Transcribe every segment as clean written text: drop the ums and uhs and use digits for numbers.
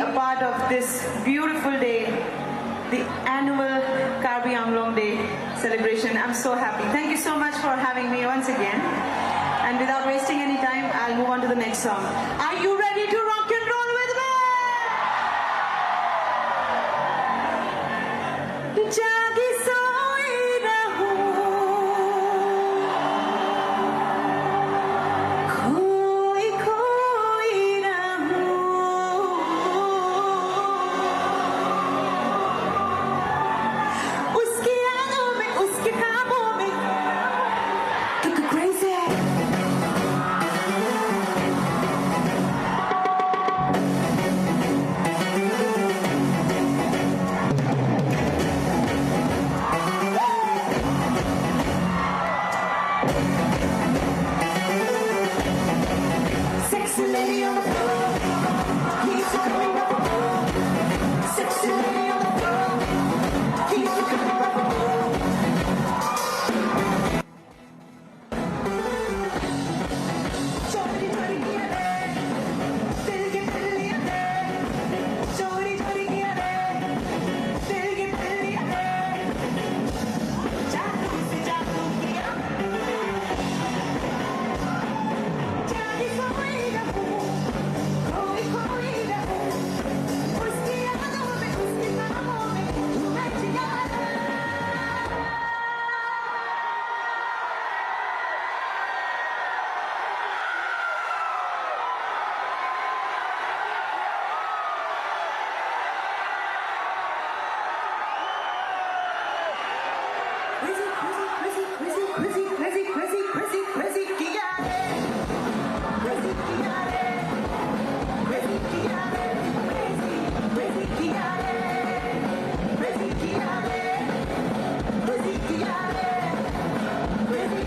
a part of this beautiful day, the annual Karbi Anglong Day celebration. I'm so happy. Thank you so much for having me once again. And without wasting any time, I'll move on to the next song. Are you ready to rock and roll with me? Jagi soi rahu, khoi khoi rahu, uski yaadon mein, uske kaamon mein, kitu crazy. Sexy lady on the floor, keeps you coming up above. Sexy lady on the floor, keeps you coming up above. Chori chori kiya re, dil ke dil liya re. Chori chori kiya re, dil ke dil liya re. Jadoo se jadoo kiya. Jagi soi rahu, khoi khoi rahu, uski yaadon mein, uske kaamon mein, tumhe jiyaara. Crazy, crazy, crazy, crazy, crazy, crazy, crazy, crazy, kiya re. Crazy kiya re, crazy kiya re, crazy, crazy kiya re, crazy kiya re, crazy kiya re, crazy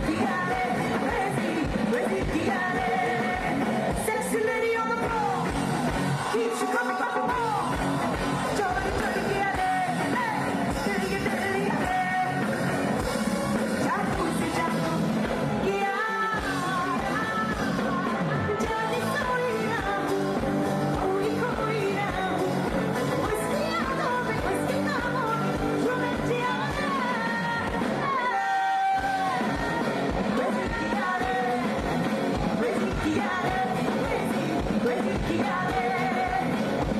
kiya re, crazy, crazy kiya re. Sexy lady on the floor, keeps you coming up the wall. Chori chori kiya re, dil ke dil liya re. Jadoo se jadoo kiya. Jagi soi rahu, khoi khoi rahu, uski yaadon mein, uske kaamon mein, tumhe jiyaara. Crazy kiya re, crazy kiya re, crazy, crazy kiya re,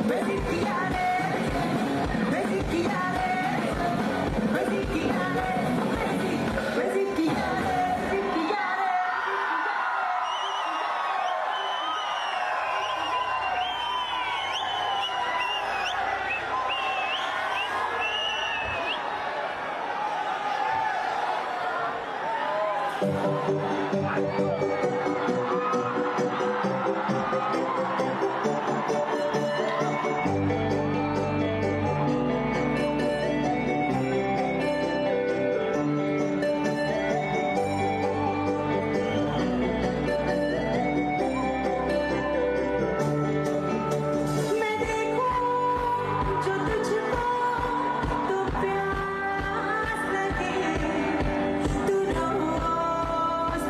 crazy kiya re, crazy kiya re, crazy kiya re, crazy, crazy kiya re, crazy kiya re. मैं देखूं जो तुझको तो प्यास लगे, तू रोज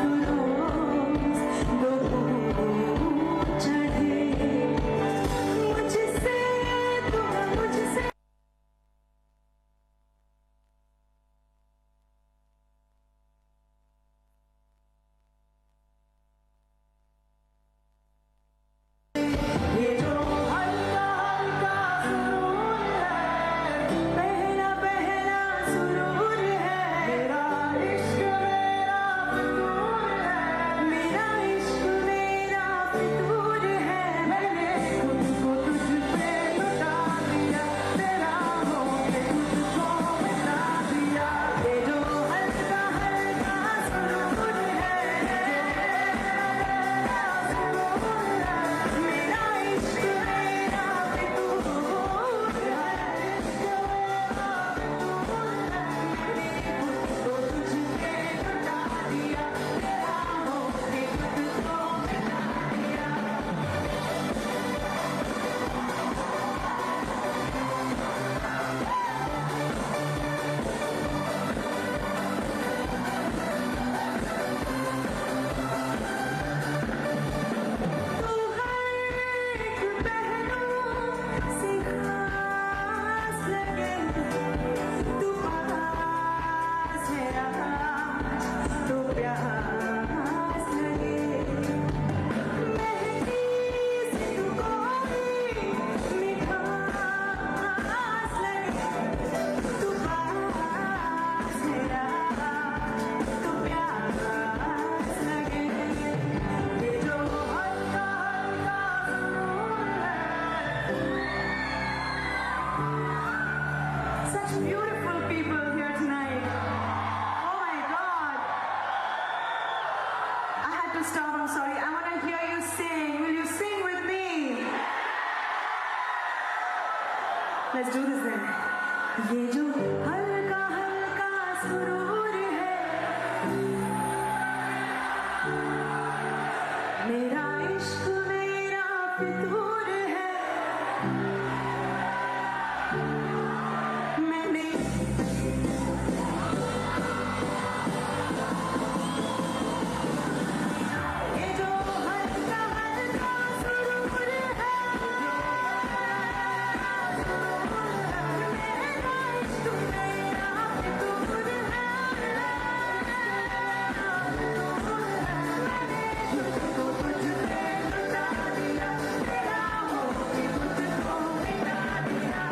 let's do this then. ये जो हल्का हल्का सुरूर है, मेरा इश्क मेरा फितूर है, मैंने ये जो हल्का हल्का सुरूर है, मेरा इश्क मेरा फितूर है, मैंने तुझको तुझ पे लुटा दिया, तेरा हो के तुझको मिटा दिया।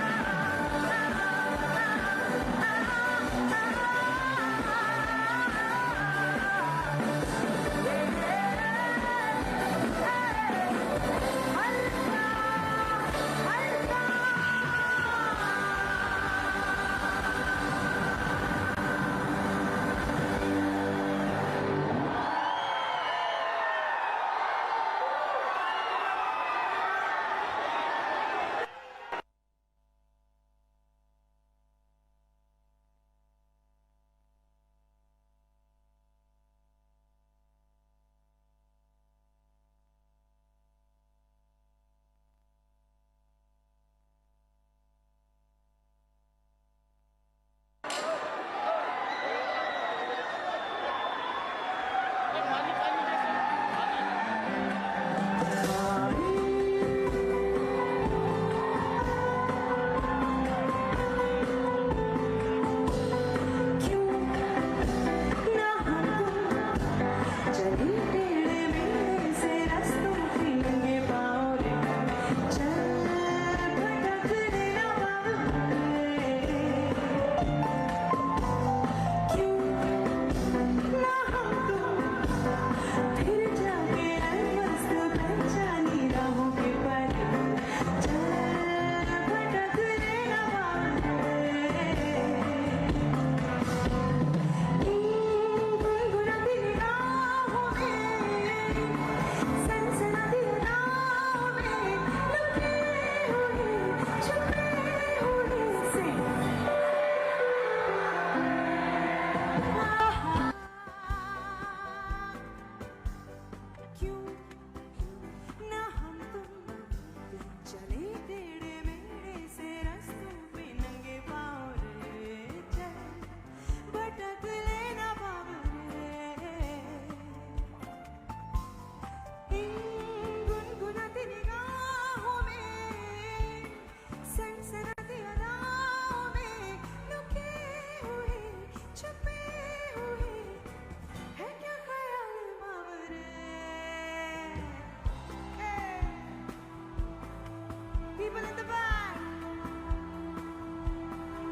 People in the back,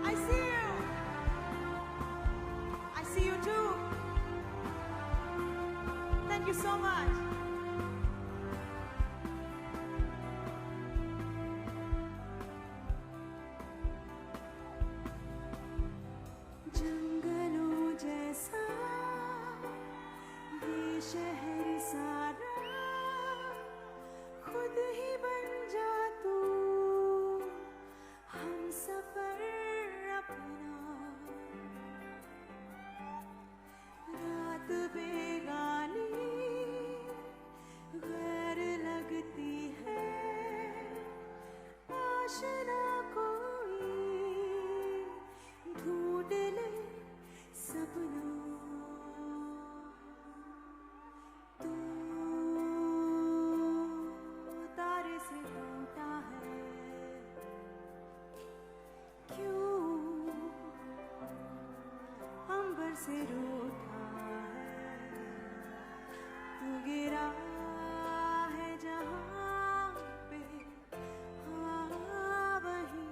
I see you. I see you too. Thank you so much. जंगलों जैसा ये शहर सारा खुद ही बन जा तू, हम सफर अपना। रात बेगानी गैर लगती है, आशना कोई ढूंढ ले सपना। तू तारे से टूटा है, क्यों अंबर से रूठा है। तू गिरा है जहाँ पे, हाँ वही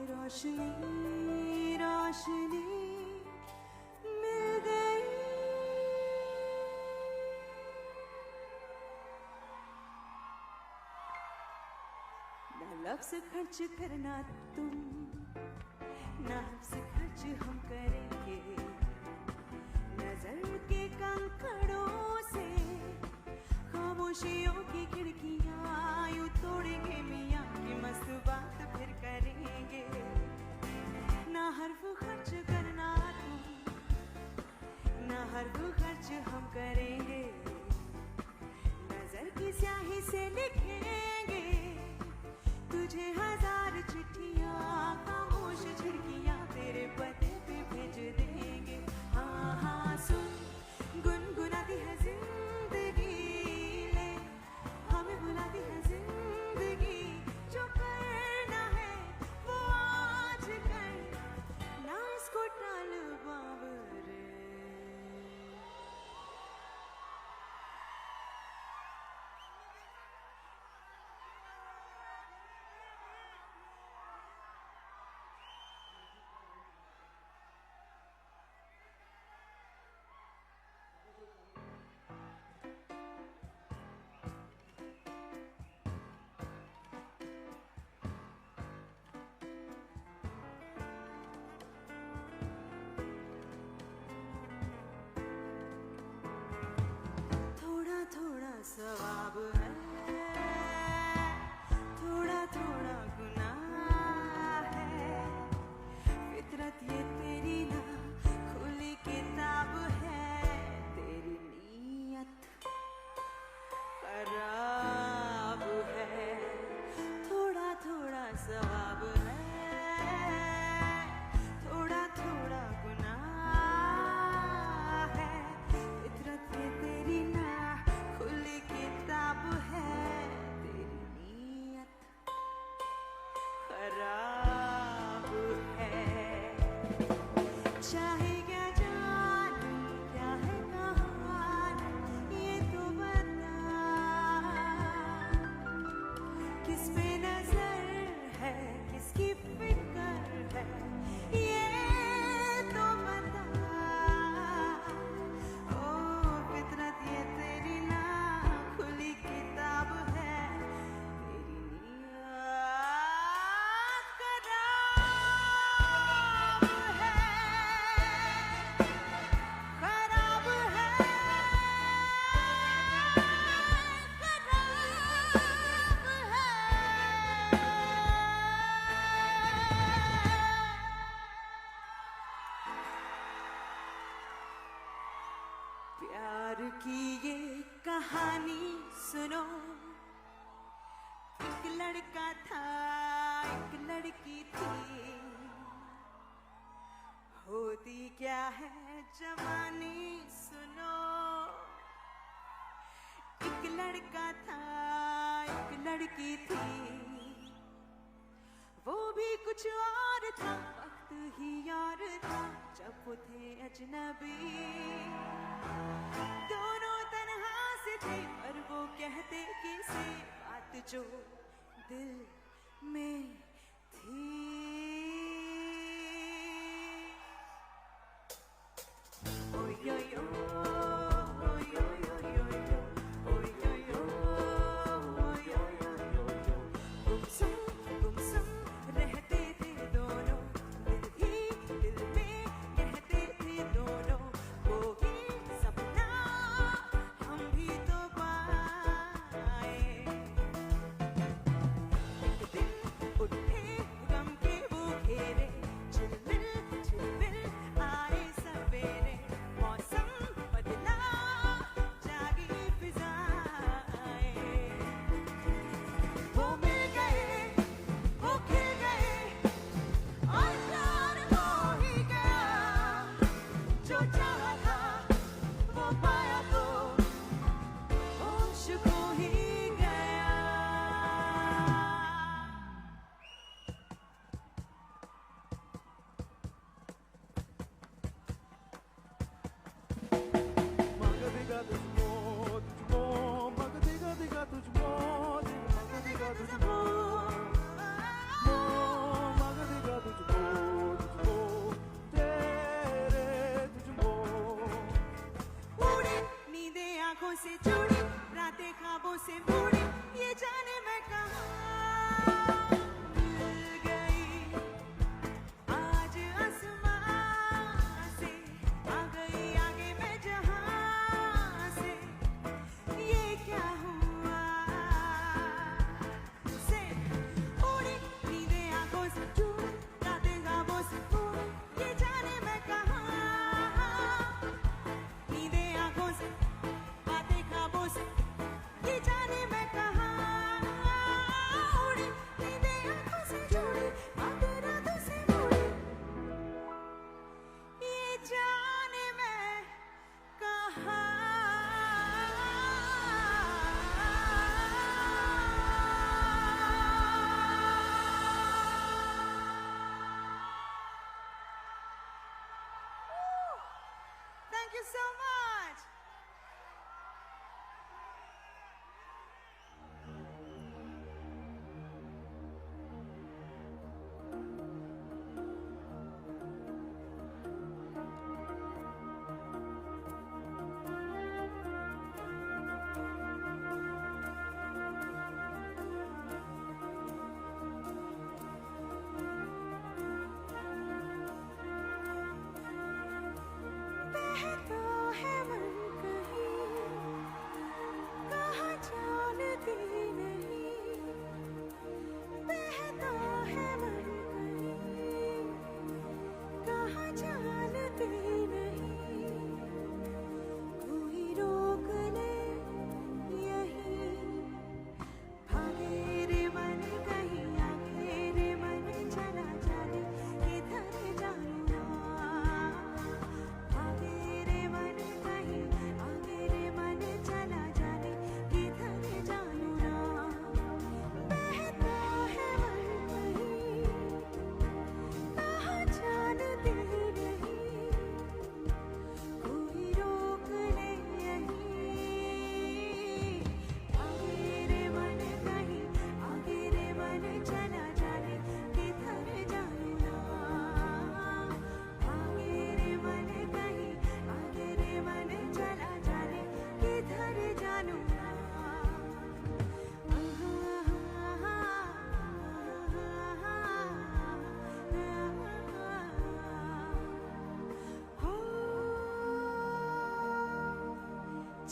रोशनी रोशनी मिल गई। ना लफ्ज़ खर्च करना तुम, ना लफ्ज़ खर्च हम करेंगे। नजर के कंकड़ों से खामोशियों की खिड़कियाँ यूं तोड़ेंगे मियाँ की मस्त बात फिर करेंगे। हर वो खर्च हम करेंगे, नजर की स्याही से लिखेंगे तुझे हजार चिट्ठियां, खामोश झिड़कियां तेरे पते पे भेज देंगे। हाँ हाँ सुन, गुनगुनाती है जिंदगी, ले हमें बुलाती है जिंदगी, जो करना है वो आज कर, ना इसको टाल बाबरे। थोड़ा थोड़ा सवाब है, थोड़ा थोड़ा गुनाह है, फितरत ये तेरी ना खुली किताब है, तेरी नीयत खराब है। थोड़ा थोड़ा सवाब है, थोड़ा थोड़ा गुनाह है, फितरत ये तेरी ना खुली किताब है, तेरी नीयत खराब है। चाहे क्या जानू, क्या है कहानी, ये तो बता, किस पे नजर है, किसकी फिक्र है, ये तो बता। ओ फितरत ये तेरी ना खुली किताब है, तेरी नीयत खराब है, खराब है, खराब है। प्यार की ये कहानी सुनो, एक लड़का था एक लड़की थी, होती क्या है जवानी सुनो। एक लड़का था एक लड़की थी, वो भी कुछ और था, वक्त ही और था, जब वो थे अजनबी, दोनों तन्हा से थे, पर वो कहते किसे बात जो दिल में थी। ओय ओय ओय, ओय ओय ओय ओय, ओय ओय ओय, ओय ओय ओय। गुमसुम रहते थे दोनों, दिल ही दिल में कहते थे दोनों, वो ही सपना हम भी तो पाए। एक दिन उठे गम के वो so much.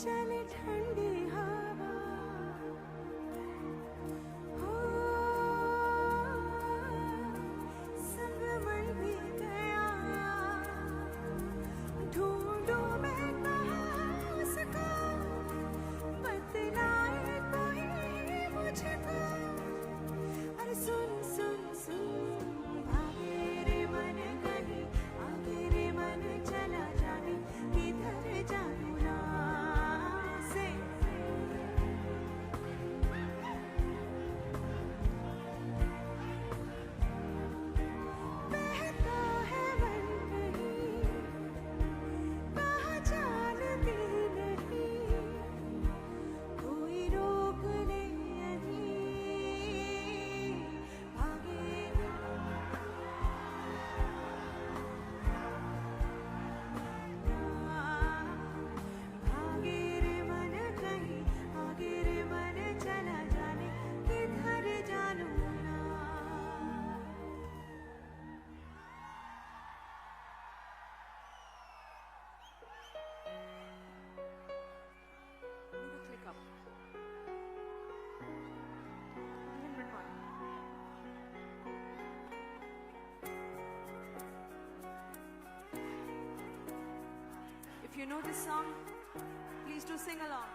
चले ठंडी हवा हो संग मन भी गया ढूंढूं मैं कहाँ उसको बतलाए कोई मुझको अरे सुन सुन सुन भागे रे मन कहीं आगे रे मन चला जाने किधर जानू ना If you know this song, please do sing along.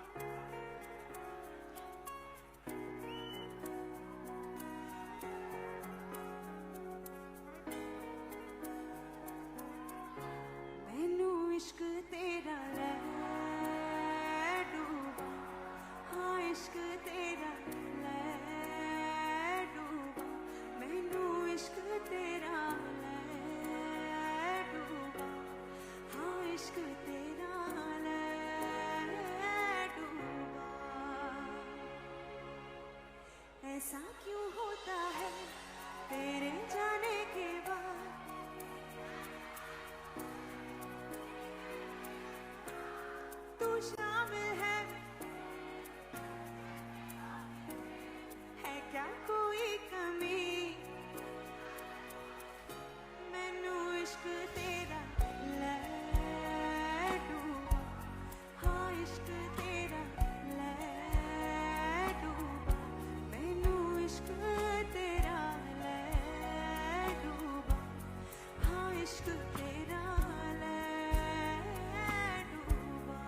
मैनू इश्क तेरा ले डूबा हाँ इश्क तेरा ले डूबा मैनू इश्क तेरा ले डूबा हाँ इश्क तेरा ले डूबा ऐसा क्यों होता है तेरे जाने के बाद तू शामिल है क्या कोई कमी मैनू इश्क तेरा ले डूबा हाँ इश्क तेरा ले डूबा मैनू इश्क तेरा ले डूबा हाँ इश्क तेरा ले डूबा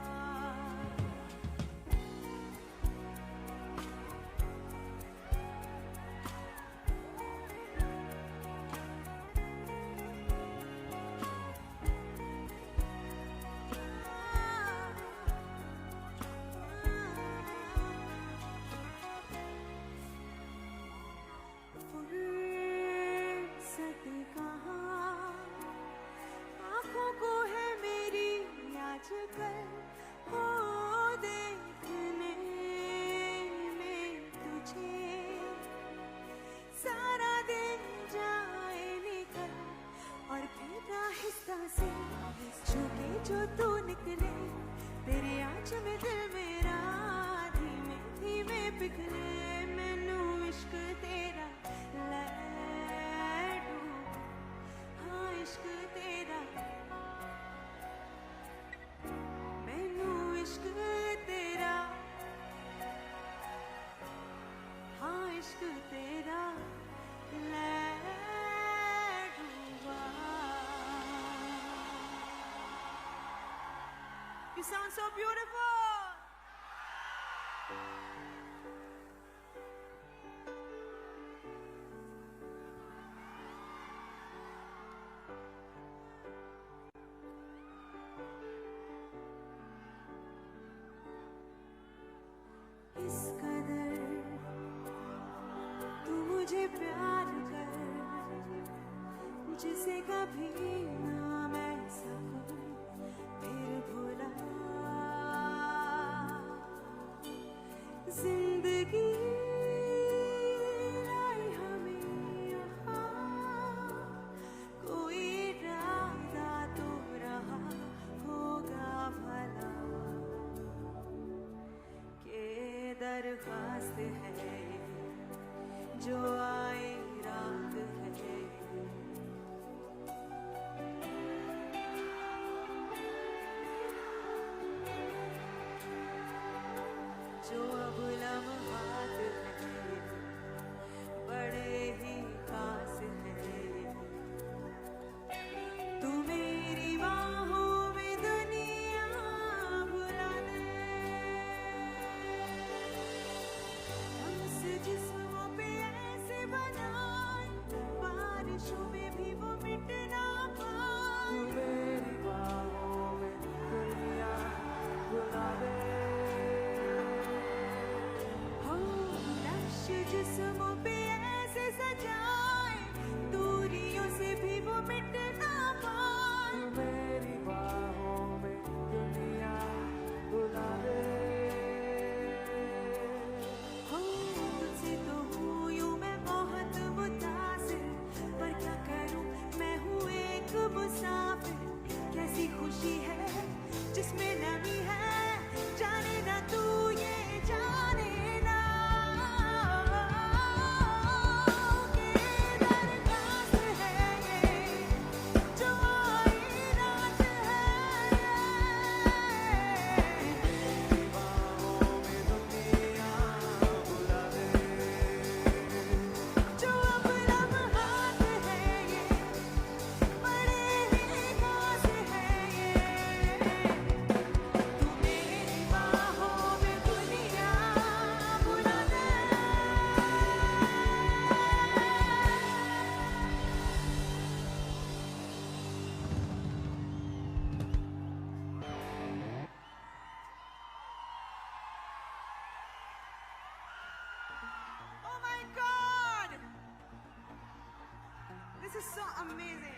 सिख ले मैनू इश्क तेरा लैडू हाँ इश्क तेरा मैनू इश्क तेरा हाँ इश्क तेरा लैडूआ You sound so beautiful. इस कदर तू मुझे प्यार कर जिसे कभी ना मैं सकूं फिर भुला जिंदगी लाई हमें यहाँ कोई इरादा तो रहा होगा भला के दरख्वास्त है जो आए रात है जो अब लम्हात है बड़े ही खास है तू मेरी बाहों में दुनिया भुला दे हमसे जिस्मों पे ऐसे बनाए बारिशों में भी वो मिट ना पाए मेरी बाहों में दुनिया भुला दे जिस्मों पे ऐसे सजाए दूरियों से भी वो मिट ना पाए मेरी बाहों में दुनिया भुला दे तुझसे तो हूँ यूं मैं बहुत मुतासिर पर क्या करूँ मैं हूँ एक मुसाफिर कैसी खुशी है जिसमें नमी है जाने ना तू ये जाने ना Oh my God! This is so amazing.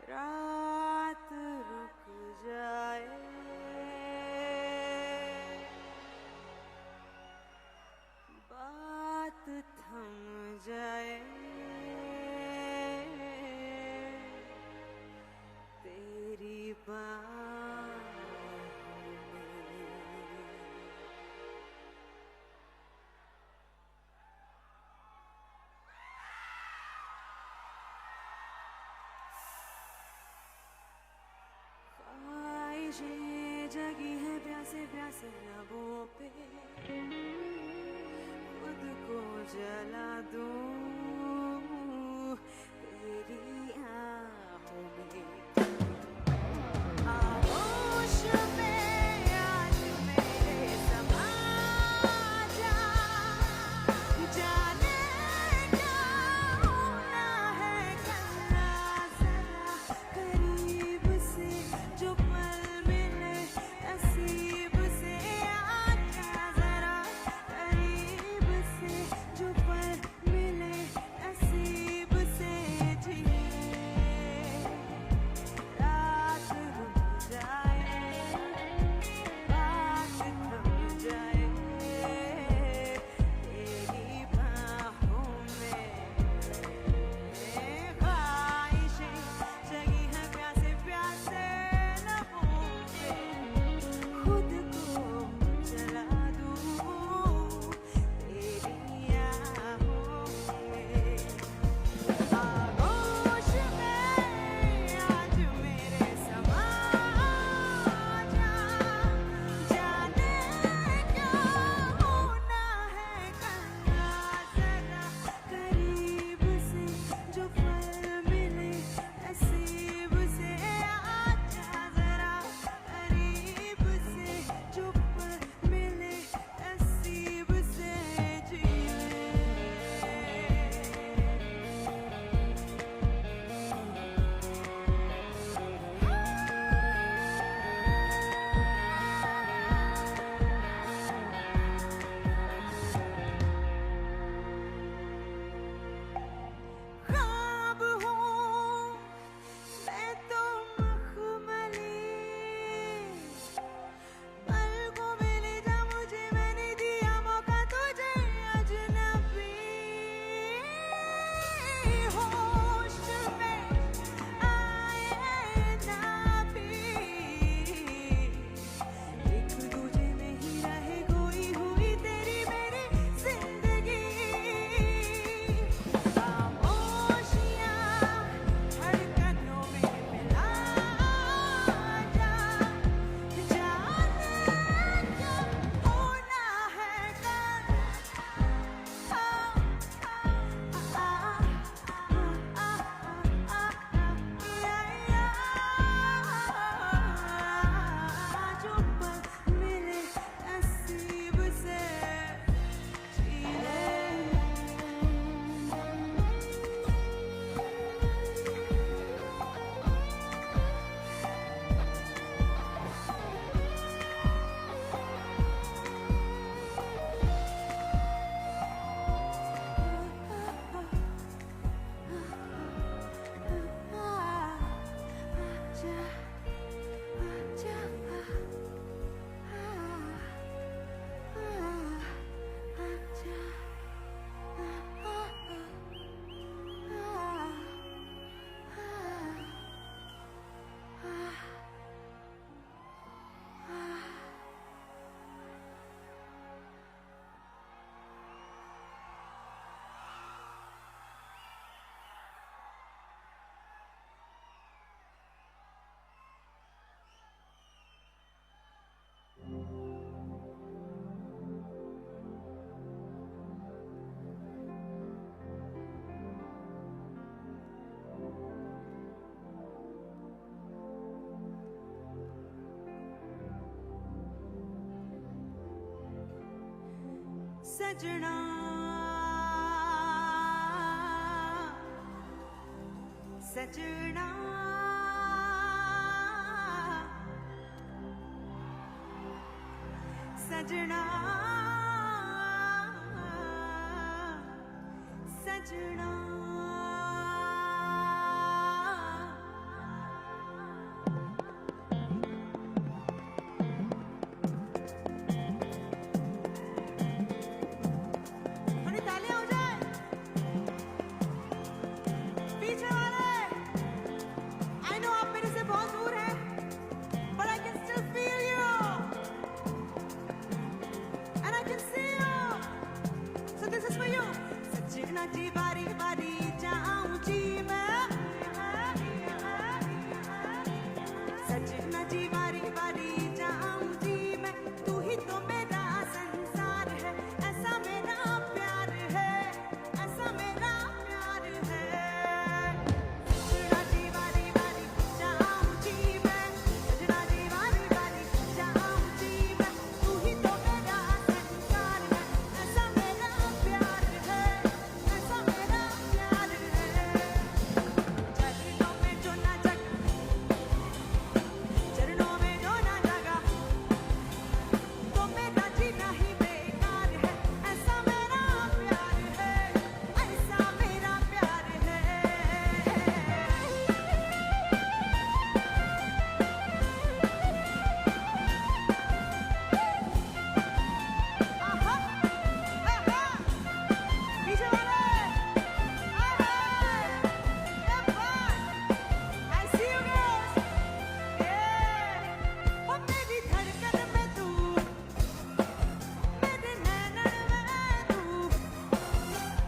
रात रुक जाए बात थम जाए तेरी बाहों में ख्वाहिशें जगी है प्यासे प्यासे लबों पे खुद को जला दूं तेरी आहों में आगोश में आज मेरे समा जा जाने क्या होना है करना जरा करीब से जो पल मिले नसीब से आजा जरा करीब से जो पल मिले सजना सजना सजना सजना थोड़ी तालियां हो जाए पीछे वाले आई नो आप मेरे से बहुत दूर हैं but I can still feel you and I can see you so this is for you सजना जी बारी बारी जाऊं जी मैं सजना जी बारी बारी जाऊं जी मैं तू ही तो मेरा संसार है ऐसा मेरा प्यार है ऐसा मेरा प्यार है सजना जी बारी बारी जाऊं जी मैं सजना जी बारी बारी जाऊं जी मैं तू ही तो मेरा संसार है ऐसा मेरा प्यार है ऐसा मेरा प्यार है चरणों में जो ना जगा चरणों में जो ना जगा तो मेरा जीना ही बेकार है ऐसा मेरा प्यार है ऐसा मेरा प्यार है आहा आहा पीछे वाले आहा क्या बात I see you girls ओ मेरी धड़कन में तू मेरे नैनन में तू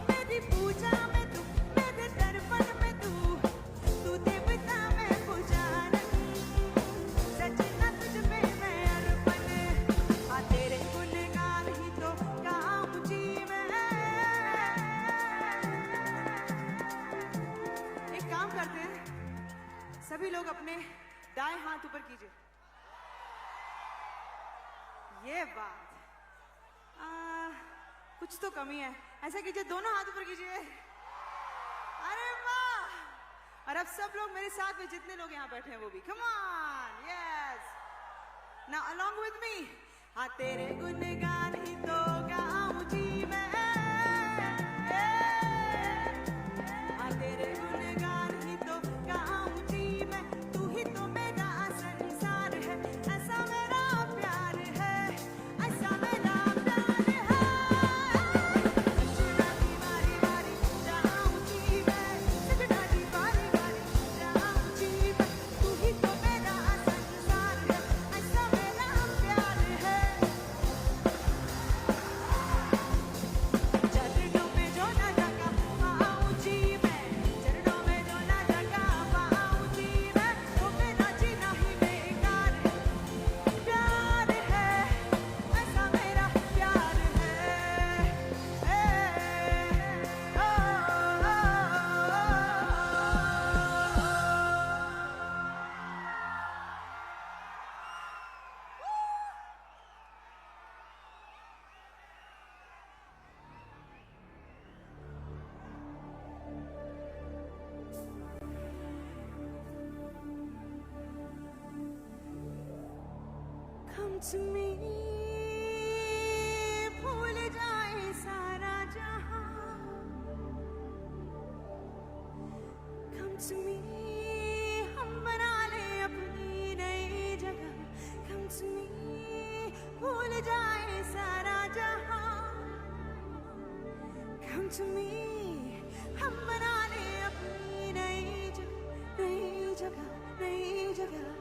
मेरी पूजा में तू मेरे दर्पण में तू तू देवता में पुजारन सजना तुझ पे मैं अर्पण आ तेरे गुणगान ही तो गाऊं जी मैं एक काम करते हैं सभी लोग अपने दाएं हाथ ऊपर कीजिए ये बात कुछ तो कमी है ऐसा कीजिए दोनों हाथ ऊपर कीजिए अरे वाह और अब सब लोग मेरे साथ में जितने लोग यहाँ बैठे हैं वो भी come on yes now along with me हाँ तेरे गुणगान ही तो गाऊं जी मैं हाँ तेरे गुणगान ही तो गाऊं जी मैं तू ही तो मेरा संसार है ऐसा मेरा प्यार है ऐसा मेरा प्यार है सजना जी बारी बारी जाऊं जी मैं सजना जी बारी बारी जाऊं जी मैं तू ही तो मेरा संसार है ऐसा मेरा प्यार है चरणों में जो ना जगा पाऊं जी मैं चरणों में जो ना जगा पाऊं जी मैं तो मेरा जीना ही बेकार है प्यार है ऐसा मेरा प्यार है Come to me भूल जाए सारा जहां Come to me हम बना ले अपनी नई जगह Come to me भूल जाए सारा जहां Come to me हम बना ले अपनी नई जगह नई जगह नई जगह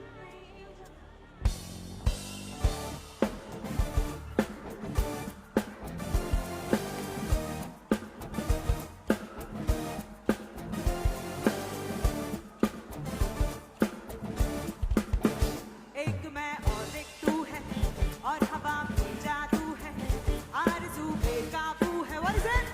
एक मैं और एक तू है और हवा में जादू है आरज़ू बेकाबू है What is it?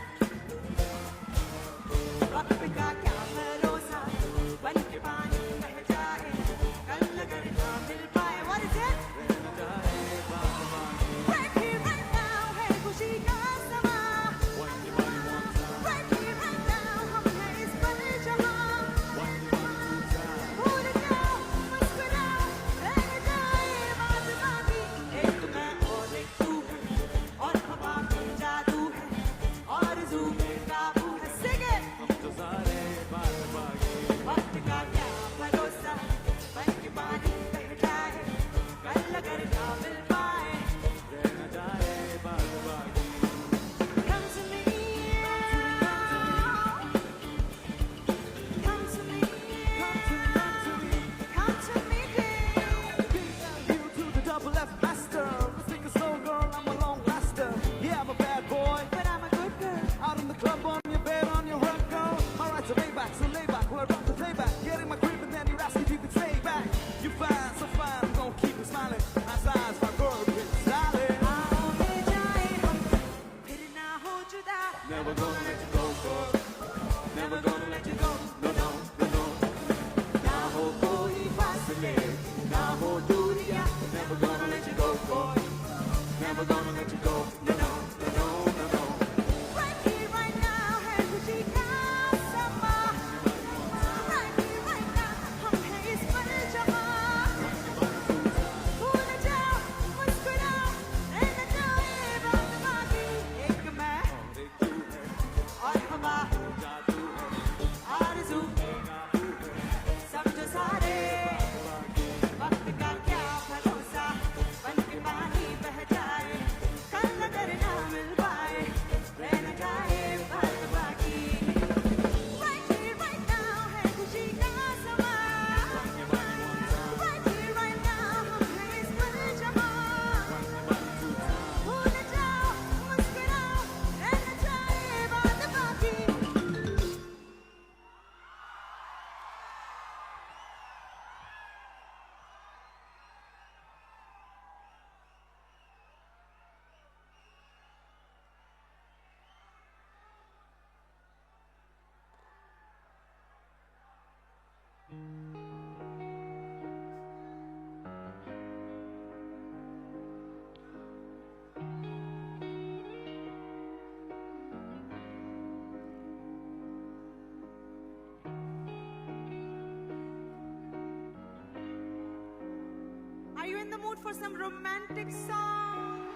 the mood for some romantic songs.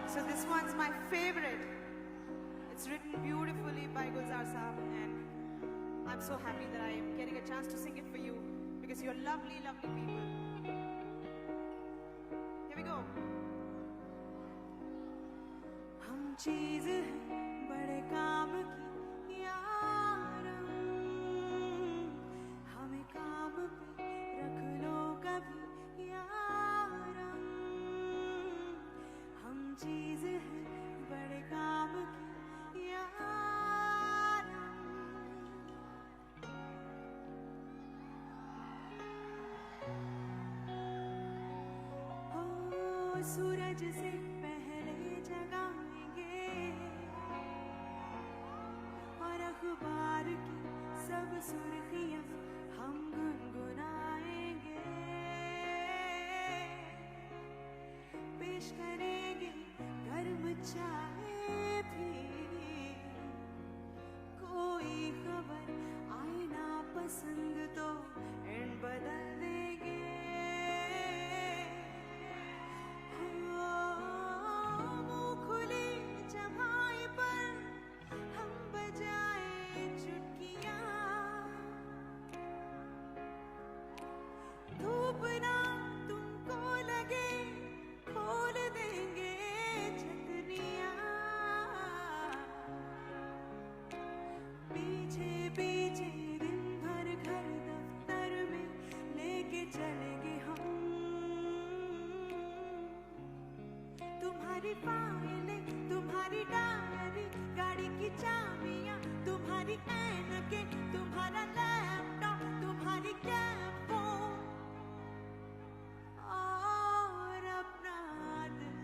So this one's my favorite. It's written beautifully by Gulzar Saab, and I'm so happy that I am getting a chance to sing it for you because you're lovely, lovely people. Here we go. हम चीज़ हैं बड़े काम की यारम, हमें काम पे रख लो कभी यारम, हम चीज़ हैं बड़े काम की यारम। हो सूरज से पहले जगाएंगे और अखबार की सब सुर्खियां हम गुनगुनाएंगे, पेश करेंगे गर्म चाय भी, कोई खबर आए ना पसंद तो एंड बदल देंगे। मुंह खुली जमाई पर हम बजाए चुटकियां, धूप ना तुमको लगे खोल देंगे छतरियां, पीछे पीछे दिन भर घर दफ्तर में लेके चलेंगे हम, तुम्हारी फाइलें तुम्हारी डायरी गाड़ी की चाबियां तुम्हारी ऐनकें तुम्हारा लैपटॉप तुम्हारी कैब फोन और अपना दिल।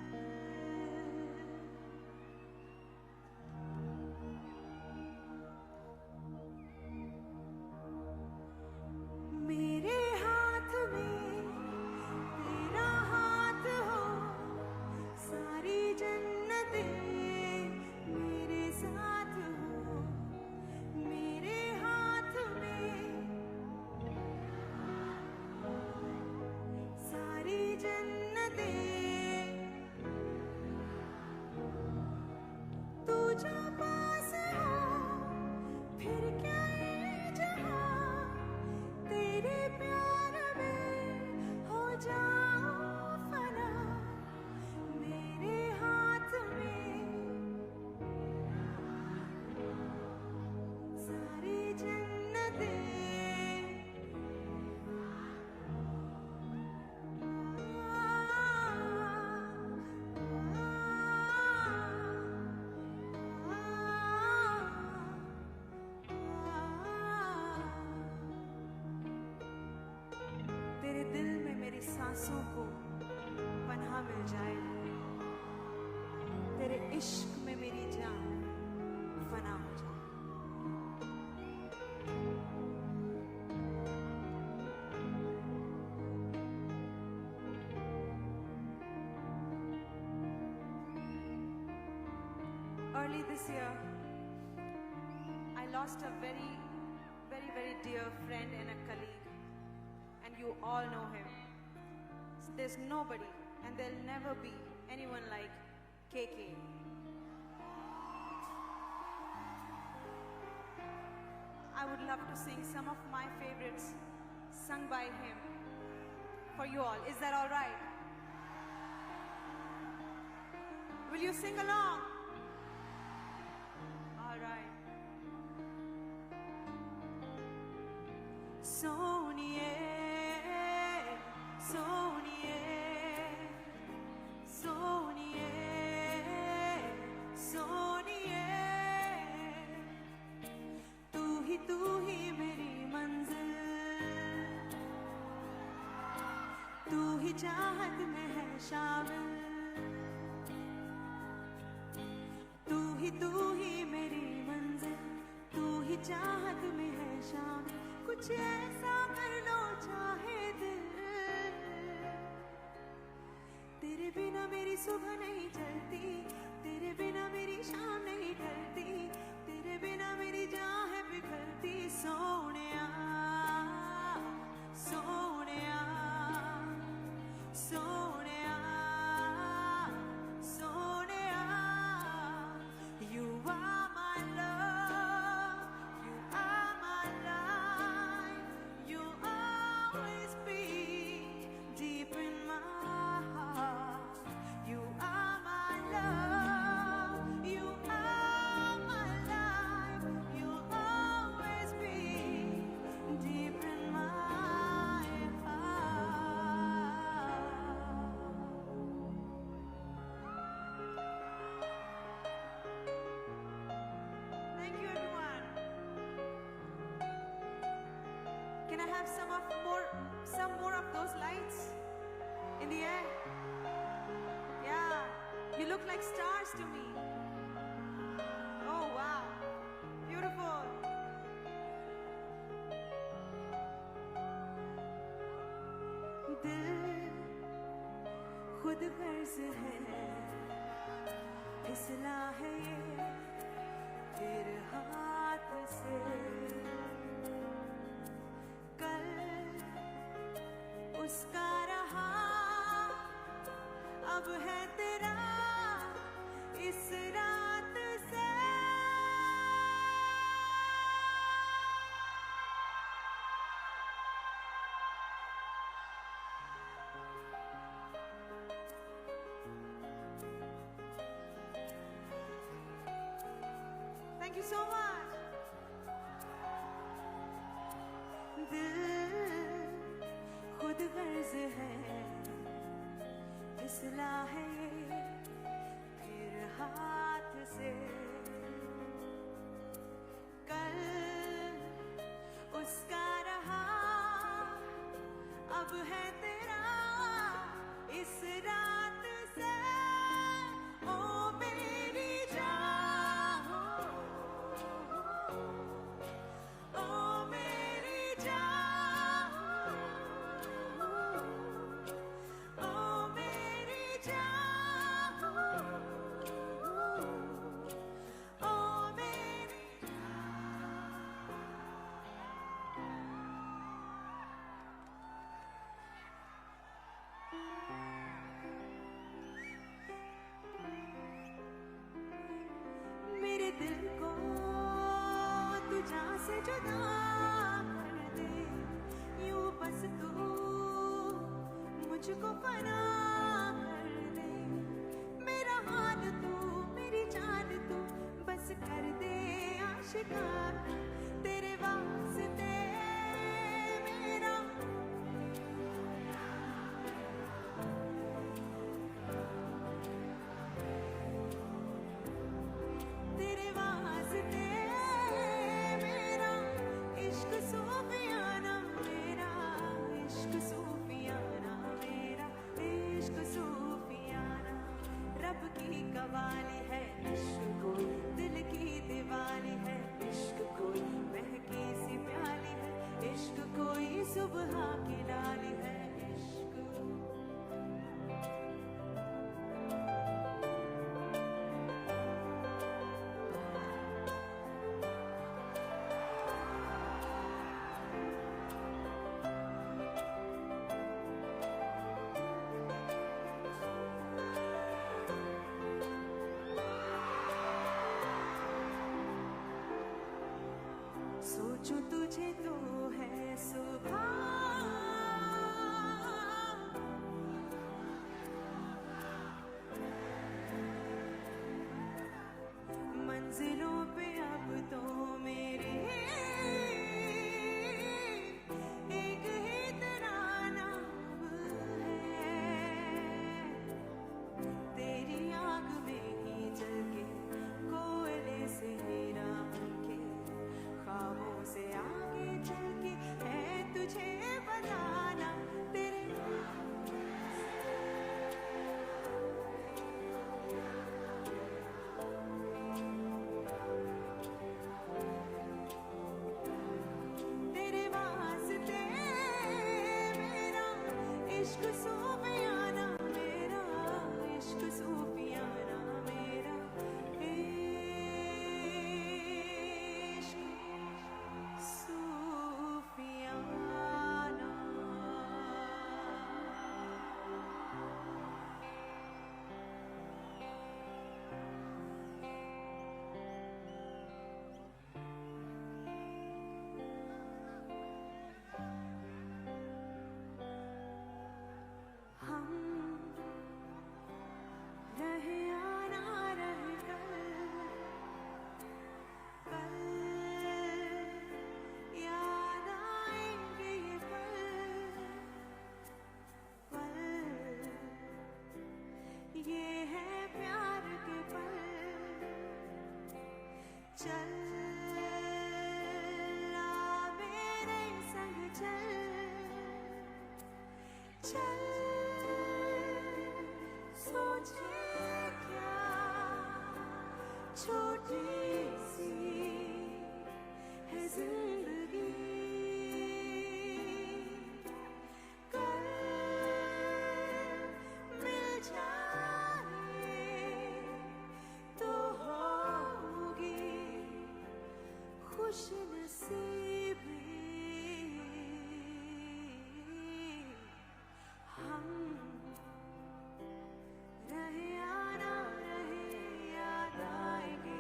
मेरे हाथ में तेरा हाथ हो, सारी जन्नतें मेरे साथ हो, मेरे हाथ में सारी जन्नतें, तू जो पास हो फिर क्या ये जहां, तेरे प्यार में हो जाओ फना, मेरे हाथ में सारी जन्नतें। तेरे दिल में मेरी सांसों को पनाह मिल जाए, तेरे इश्क में मेरी जान फना हो जाए। Early this year, I lost a very, very, very dear friend and a colleague, and you all know him. There's nobody, and there'll never be anyone like KK. I would love to sing some of my favorites sung by him for you all. Is that all right? Will you sing along? All right. Soniye, Soniye, Soniye, Soniye, तू ही मेरी मंजिल, तू ही चाहत में है शामिल, तू ही मेरी मंजिल, तू ही चाहत में है शामिल, कुछ ऐसा कर लो चाहे दिल, तेरे बिना मेरी सुबह नहीं चलती, तेरे बिना मेरी शाम नहीं ढलती, तेरे बिना मेरी जान है बिखरती, Sonia Sonia have some more of those lights in the air? Yeah, you look like stars to me. Oh wow, beautiful. दिल खुद गर्ज है, फिसला है ये फिर हाथ से। कल उसका रहा, अब है तेरा इस रात से। Thank you so much. दिल खुद गर्ज है, फिसला है ये फिर हाथ से। कल उसका रहा, अब है तेरा इस रात से। ओ मेरी जान, ओ मेरी जान, ओ मेरी जान, ओ मेरी मेरे दिल को तू जान से जुदा कर दे, यूं बस तू मुझको फना कर दे। मेरा हाल तू, मेरी जान तू, बस कर दे आशिका तेरे वास्ते मेरा। तेरे वास्ते मेरा इश्क सूफियाना, मेरा इश्क सूफियाना, मेरा इश्क सूफियाना। रब की कवाली है इश्क कोई, दिल की दिवाली है इश्क कोई, महकी सी प्याली है इश्क कोई, सुबह की लाली है इश्क। सोचूं तुझे तो है सुबह, मंजिलों पे अब तो मेरे एक ही तेरा नाम है। तेरी आग में ही जल के कोयले से मेरा के ख्वाबों से आगे चल के है तुझे बताना तेरे। तेरे वास्ते मेरा इश्क सूफियाना, मेरा इश्क सूफियाना, मेरा इश्क सूफियाना। हम रहे आना रहे कल याद आएंगे ये पल, ये है प्यार के पल। चल आ मेरे संग चल, चल सोचे क्या छोटी सी है जिंदगी कल मिल जाए तो होगी खुश नसीबी हम रहे या ना रहे याद आएंगे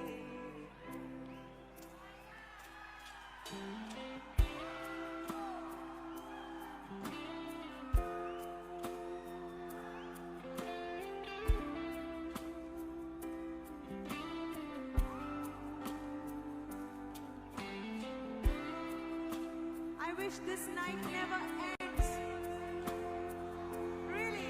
I wish this night never ends. Really.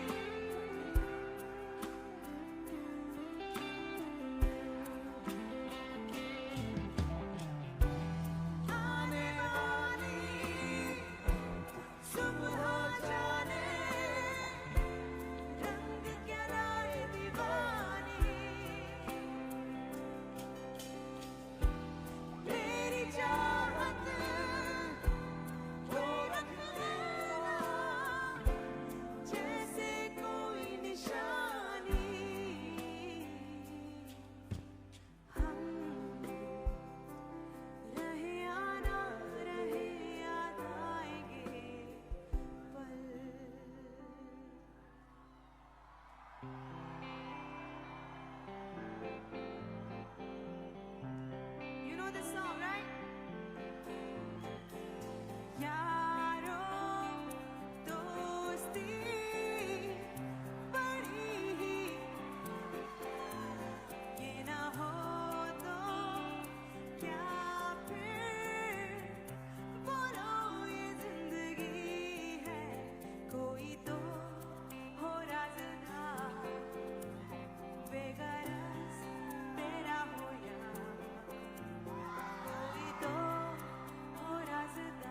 आने वाली सुबह जाने रंग क्या लाए दीवानी तेरी चाहत वो रख लेना जैसे कोई निशानी हम रहे या ना रहे याद आएंगे पल You know this song, right? यारो दोस्ती बड़ी ही ये ना हो तो क्या फिर बोलो ये जिंदगी है कोई तो हो राज़दार बेगरज तेरा हो या कोई तो हो राज़दार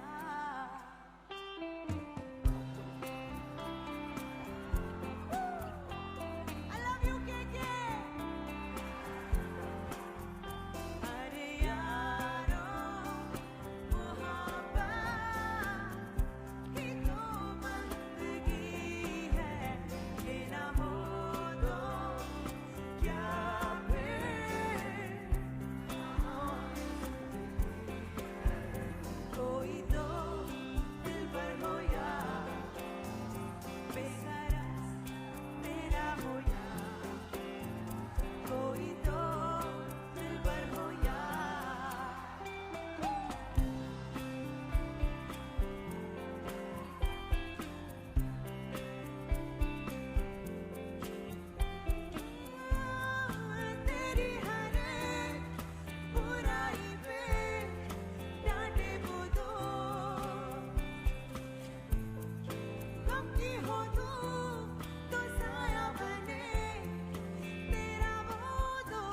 I love you, KK. अरे यारो मोहब्बत की तो बंदगी है ये ना हो तो क्या फिर कोई तो दिलबर हो या बेगरज तेरा हो या कोई तो दिलबर हो या तेरी हर बुराई पे डांटे वो दो गम की हो तो साया बने तेरा वो दो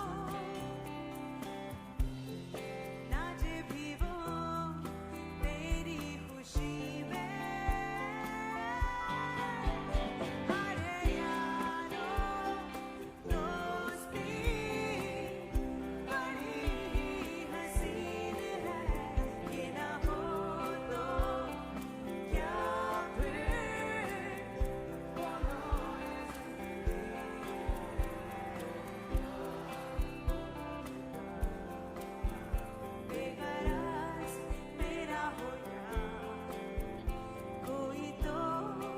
नाचे भी वो तेरी खुशी में अरे यारो दोस्ती बड़ी ही हसीन है ये ना हो तो क्या फिर बेगरज मेरा हो या कोई तो हो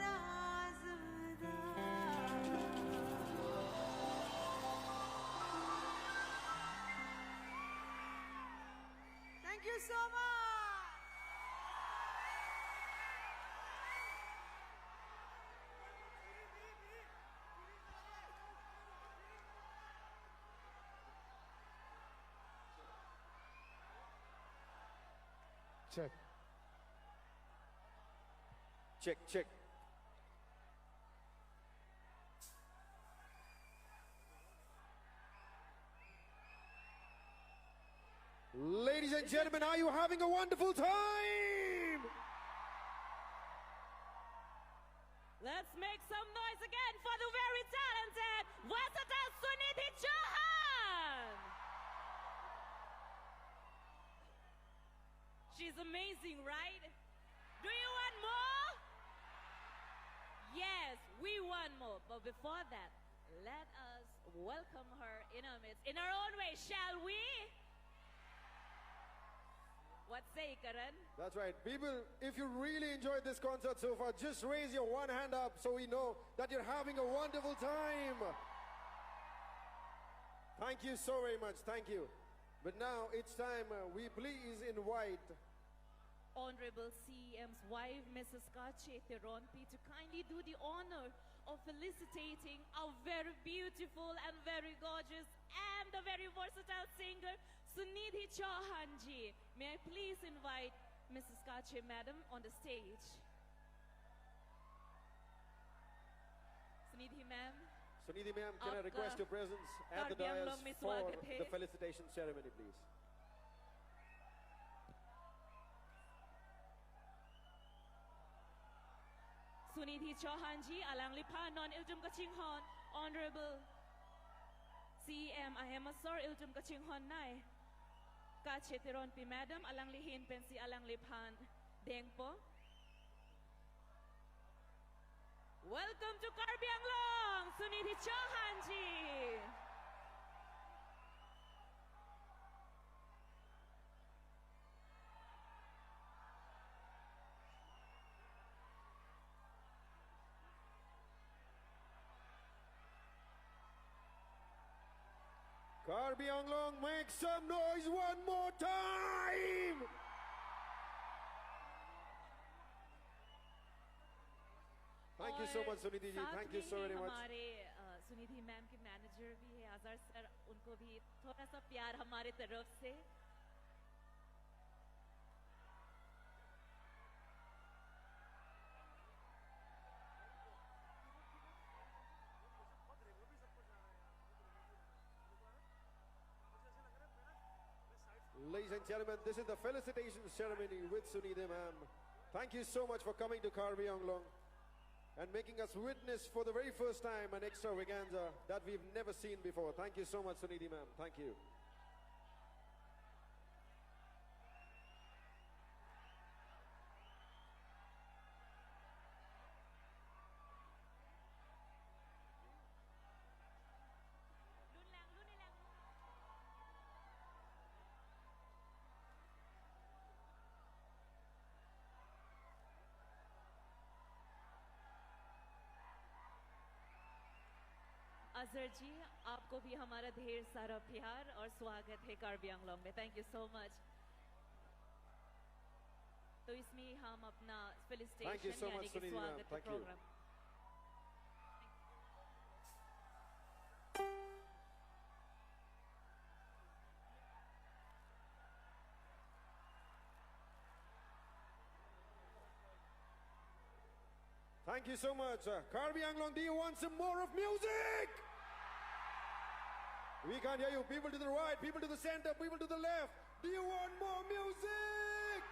राज़दार Thank you so much. Check. Check, check. Ladies and gentlemen, are you having a wonderful time? again for the very talented, versatile Sunidhi Chauhan. She's amazing, right? Do you want more? Yes, we want more. But before that, let us welcome her in our midst in our own way, shall we? What say, Karan? That's right. People, if you really enjoyed this concert so far, just raise your one hand up so we know that you're having a wonderful time. Thank you so very much. Thank you. But now it's time we please invite Honorable CEM's wife, Mrs. Kache Tironpi, to kindly do the honor of felicitating our very beautiful and very gorgeous and the very versatile singer, Sunidhi Chauhan ji. May I please invite Mrs. Kache, madam, on the stage. Sunidhi ma'am. Sunidhi ma'am, can I Aapka request your presence at the Karbi dais Anglong mein for swagat hai. the felicitation ceremony, please. Sunidhi Chauhan ji, Alang Lipa, Non Iljum Kaching Hon, Honorable CEM Ahema Sir Iljum Kaching Hon Nai, Kache Tironpi Madam, Alang Lihin Pensi Alang Lipan Dengpo. Welcome to Karbi Anglong, Sunidhi Chauhan ji. Karbi Anglong, make some noise one more time! Thank you so much, Sunidhi ji. साथ Thank you में so ही very much. हमारे Sunidhi ma'am के manager भी है आज़ार sir, उनको भी थोड़ा सा प्यार हमारे तरफ से. Ladies and gentlemen, this is the felicitation ceremony with Sunidhi ma'am. Thank you so much for coming to Karbi Anglong and making us witness for the very first time an extravaganza that we've never seen before. Thank you so much, Sunidhi ma'am. Thank you. Azhar जी, आपको भी हमारा ढेर सारा प्यार और स्वागत है कार्बी आंगलोंग में. Thank you so much. तो इसमें हम अपना Thank you फेलिसिटेशन so यानी much, कि Sunidhi ma'am. स्वागत Thank you. Program. Thank you so much. Karbi Anglong, do you want some more of music? We can't hear you. People to the right, people to the center, people to the left. Do you want more music?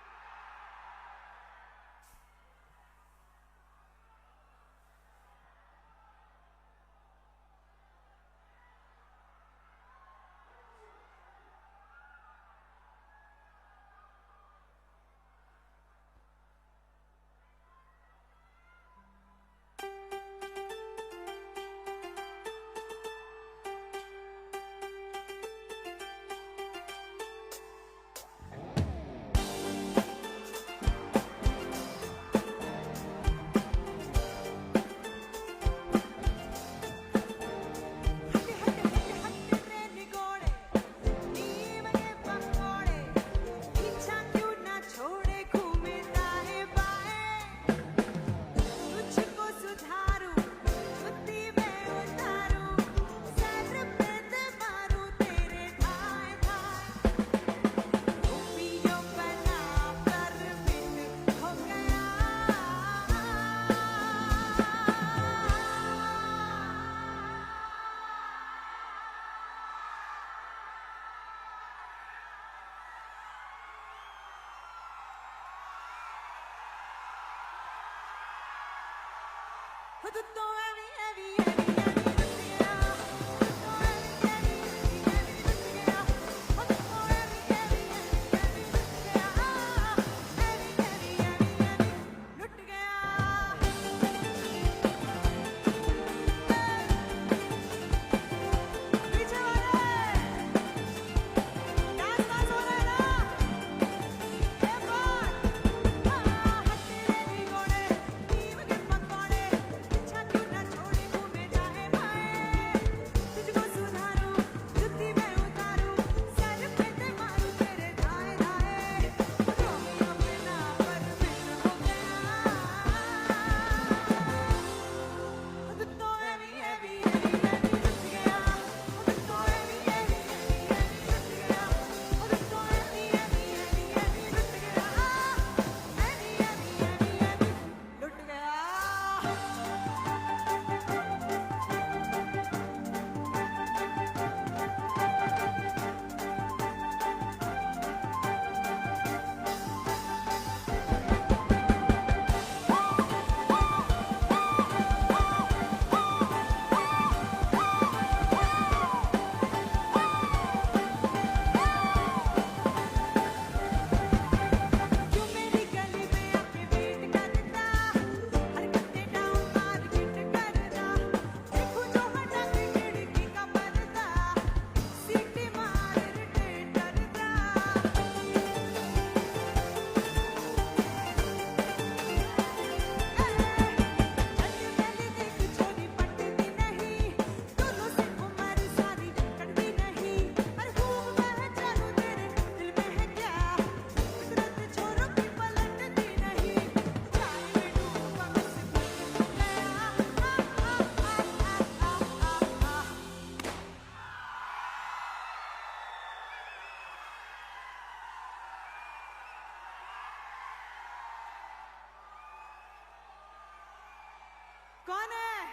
कौन है?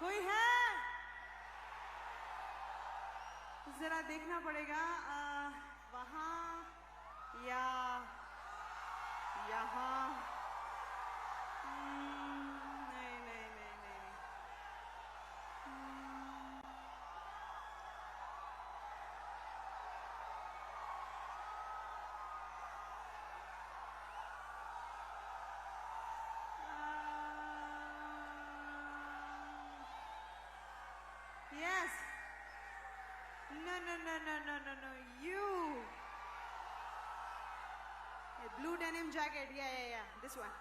कोई है? जरा देखना पड़ेगा वहां या यहाँ। नहीं नहीं नहीं नहीं Yes. No, no, no, no, no, no, no. You. A blue denim jacket. Yeah. This one.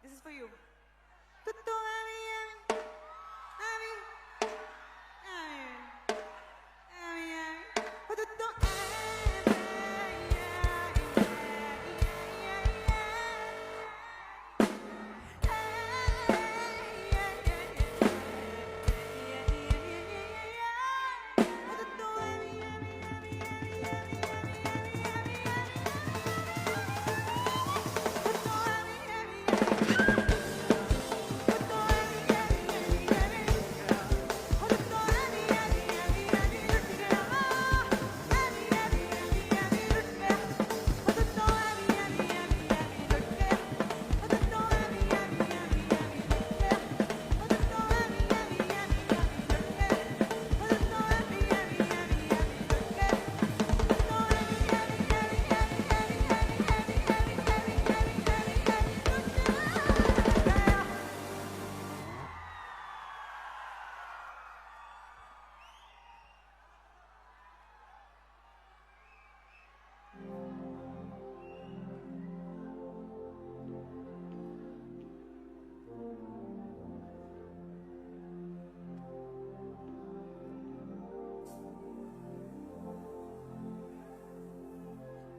This is for you. Tutto ami. Tutto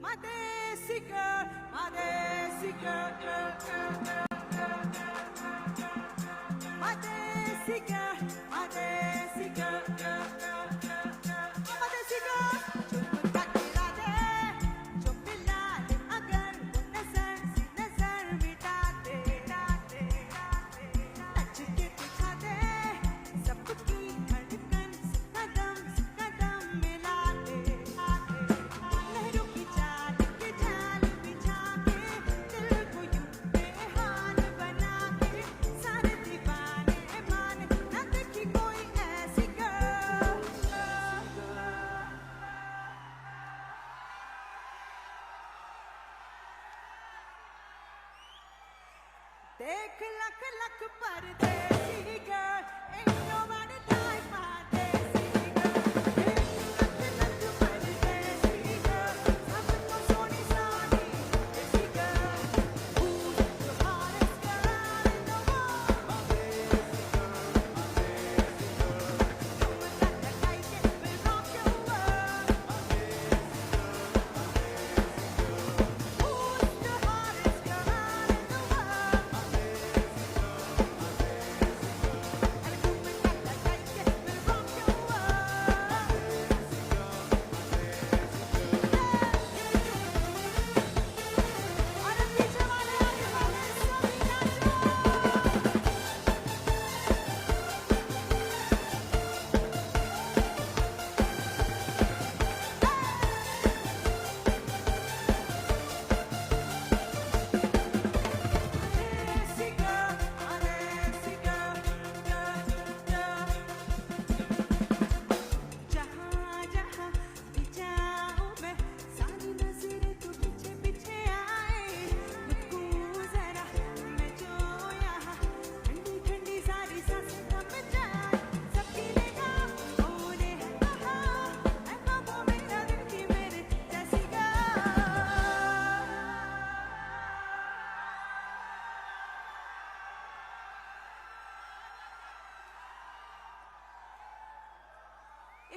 Madesi girl, Madesi girl, Madesi girl, Madesi girl, Madesi girl. चुप तकिला दे, जो पिला दे अगर वो नजर सी नजर मिटा दे, touch के दिखा दे सबकी धड़कन कदम मिला दे, लहरों की चाल बिछा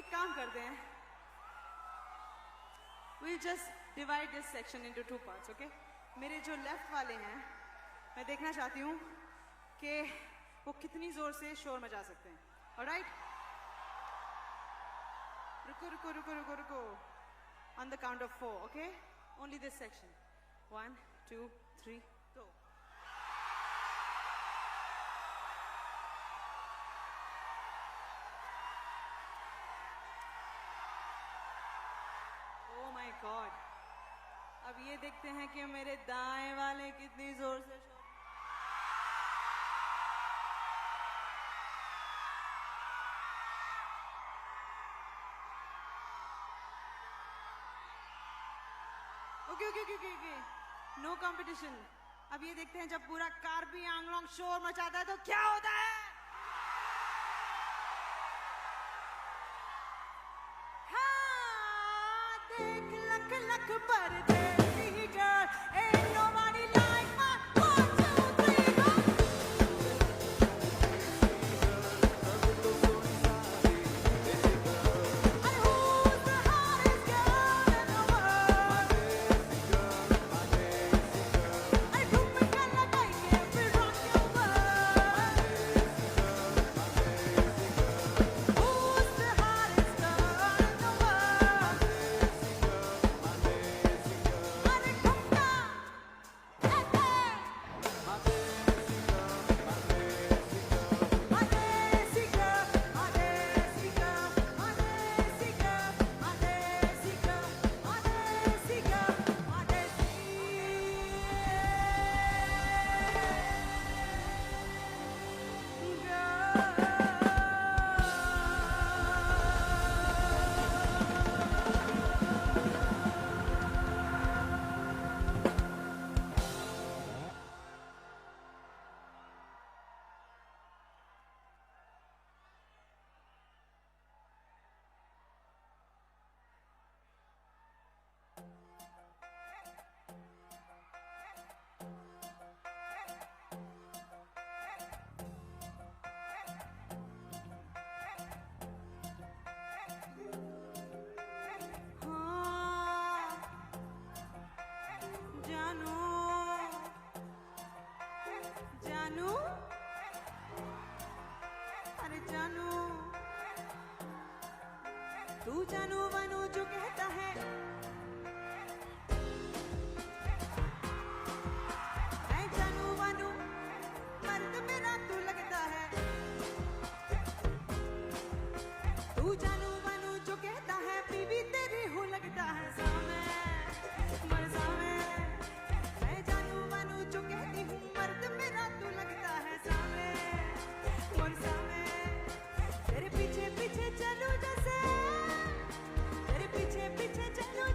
एक काम करते हैं, we'll just divide this section into two parts, okay? मेरे जो लेफ्ट वाले हैं, मैं देखना चाहती हूँ कि वो कितनी जोर से शोर मचा सकते हैं, alright? रुको रुको रुको रुको रुको, on the count of 4, okay? Only this section. 1, 2, 3, go. Oh my God. अब ये देखते हैं कि मेरे दाएं वाले कितनी जोर से शोर। Okay, no competition. अब ये देखते हैं जब पूरा कार्बी आंगलोंग शोर मचाता है तो क्या होता है। हाँ, देख लख लख परदेसी girl, ain't nobody like my 1, 2, 3 go. And who's the hottest girl in the world? And who me gonna like it? We rock your world. Who's the hottest girl in the world? अरे ठुमका, जानू, अरे जानू, तू जानू वानू जो कहता है, मैं जानू वानू मर्द मेरा तू लगता है। तू जानू वानू जो कहता है, बीवी तेरी हूँ लगता है। सामे मर्जा में मैं जानू वानू जो कहती हूँ, मर्द मेरा तू लगता है। सामे मर्जा में तेरे पीछे पीछे चलूं जैसे, तेरे पीछे पीछे चलूं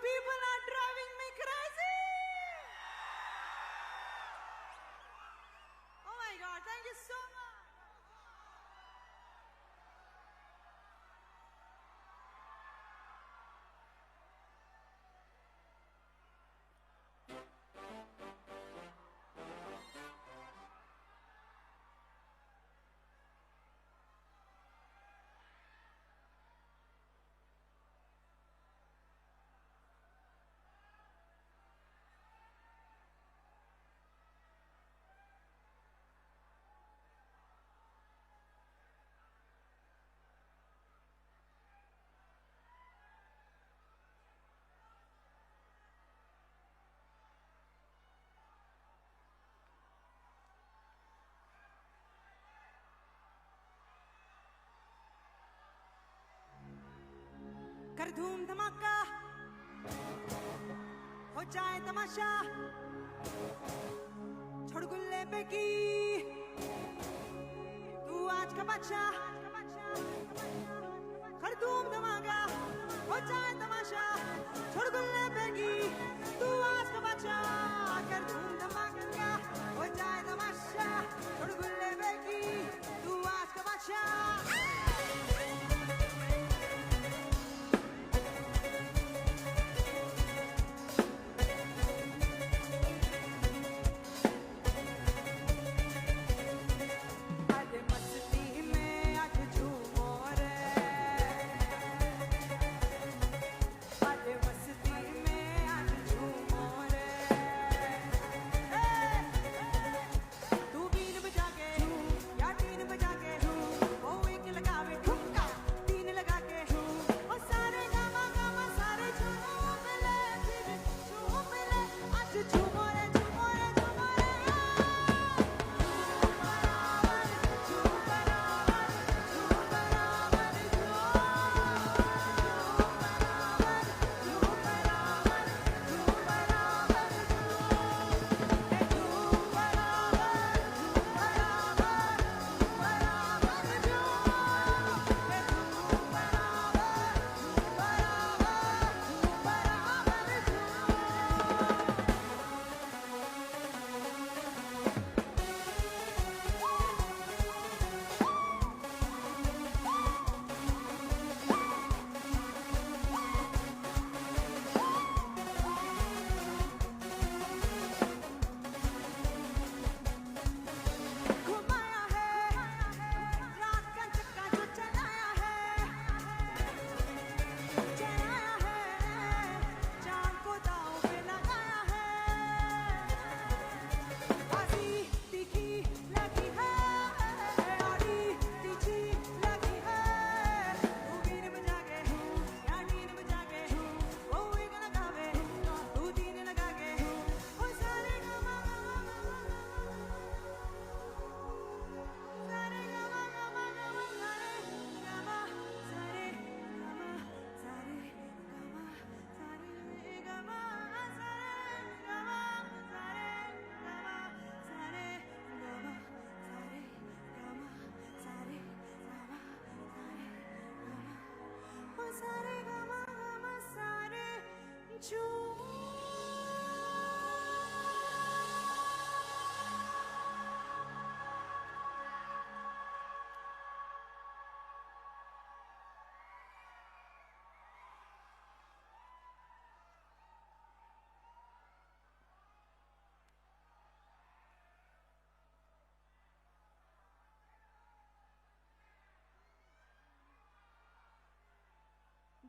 people are driving me crazy. Oh my God, thank you so much. कर धूम धमाका हो जाए तमाशा छोड़ गुल्ले पे की तू आज का बादशाह कर धूम धमाका हो जाए तमाशा छोड़ गुल्ले पे की तू आज का बादशाह कर धूम धमाका हो जाए तमाशा छोड़ गुल्ले पे की तू आज का बादशाह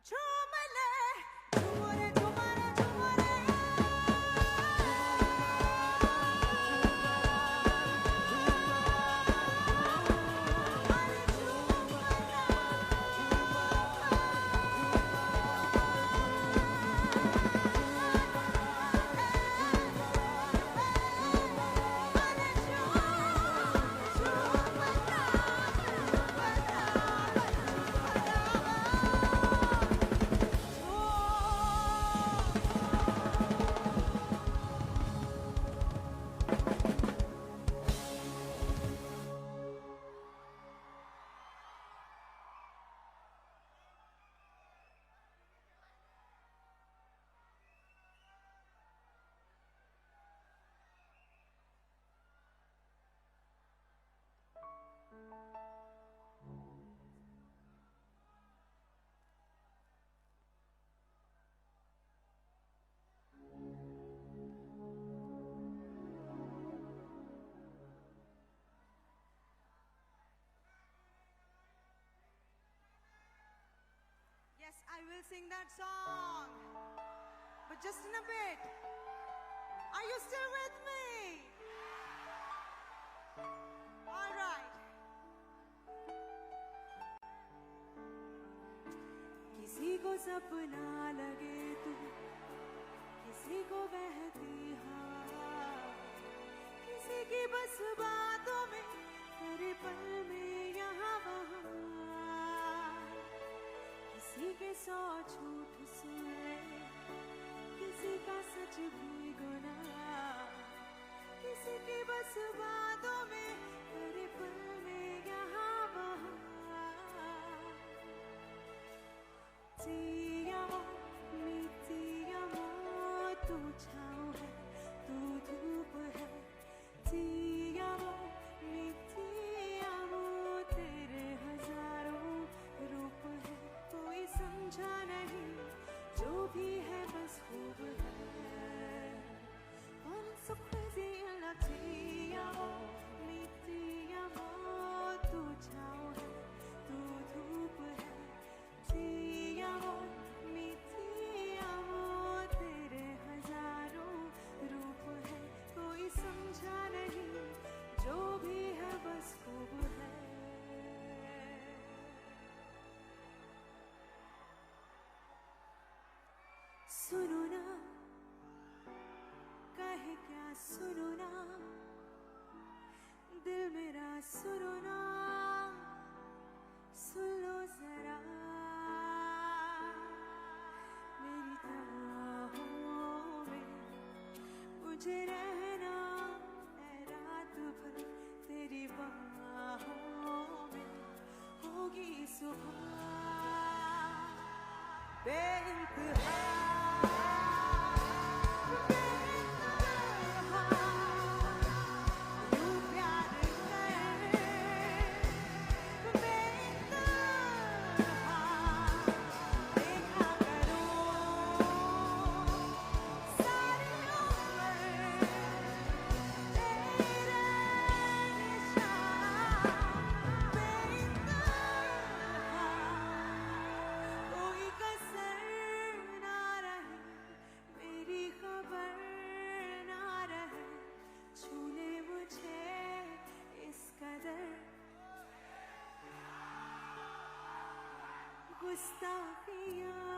झूम ले झूम रे झूम रे झूम will sing that song. But just in a bit. Are you still with me? All right. किसी को सपना लगे तू, किसी को बहती हवा, किसी की बस बातों में, तेरे पल में यहाँ वहाँ, किसी के 100 झूठ सुन ले, किसी का सच भी गुनाह, किसी की बस बातों में, तेरे पल में यहाँ वहाँ. Ti amo, mi ti amo, तू छाँव है, तू धूप है. Ti amo, mi ti amo, तेरे हजारों रूप है. कोई समझा नहीं, जो भी है बस खूब है. I'm so crazy in love. Ti amo, mi ti amo, तू छाँव है, तू धूप है. Ti amo, mi ti amo, तेरे हजारों रूप है. कोई समझा नहीं, जो भी है बस खूब है. सुनो ना, कहे क्या सुनो ना, दिल मेरा सुनो ना, सुन लो जरा. मेरी तबाहों में मुझे रहना है रात भर, तेरी बाहों में होगी सुबह बेइंतहा. यूं प्यार कर बेइंतहा, देखा करो सारी उम्र तेरे निशान. बेइंतहा, कोई कसर ना रहे, मेरी खबर ना रहे. छूले मुझे इस कदर गुस्ताखियाँ,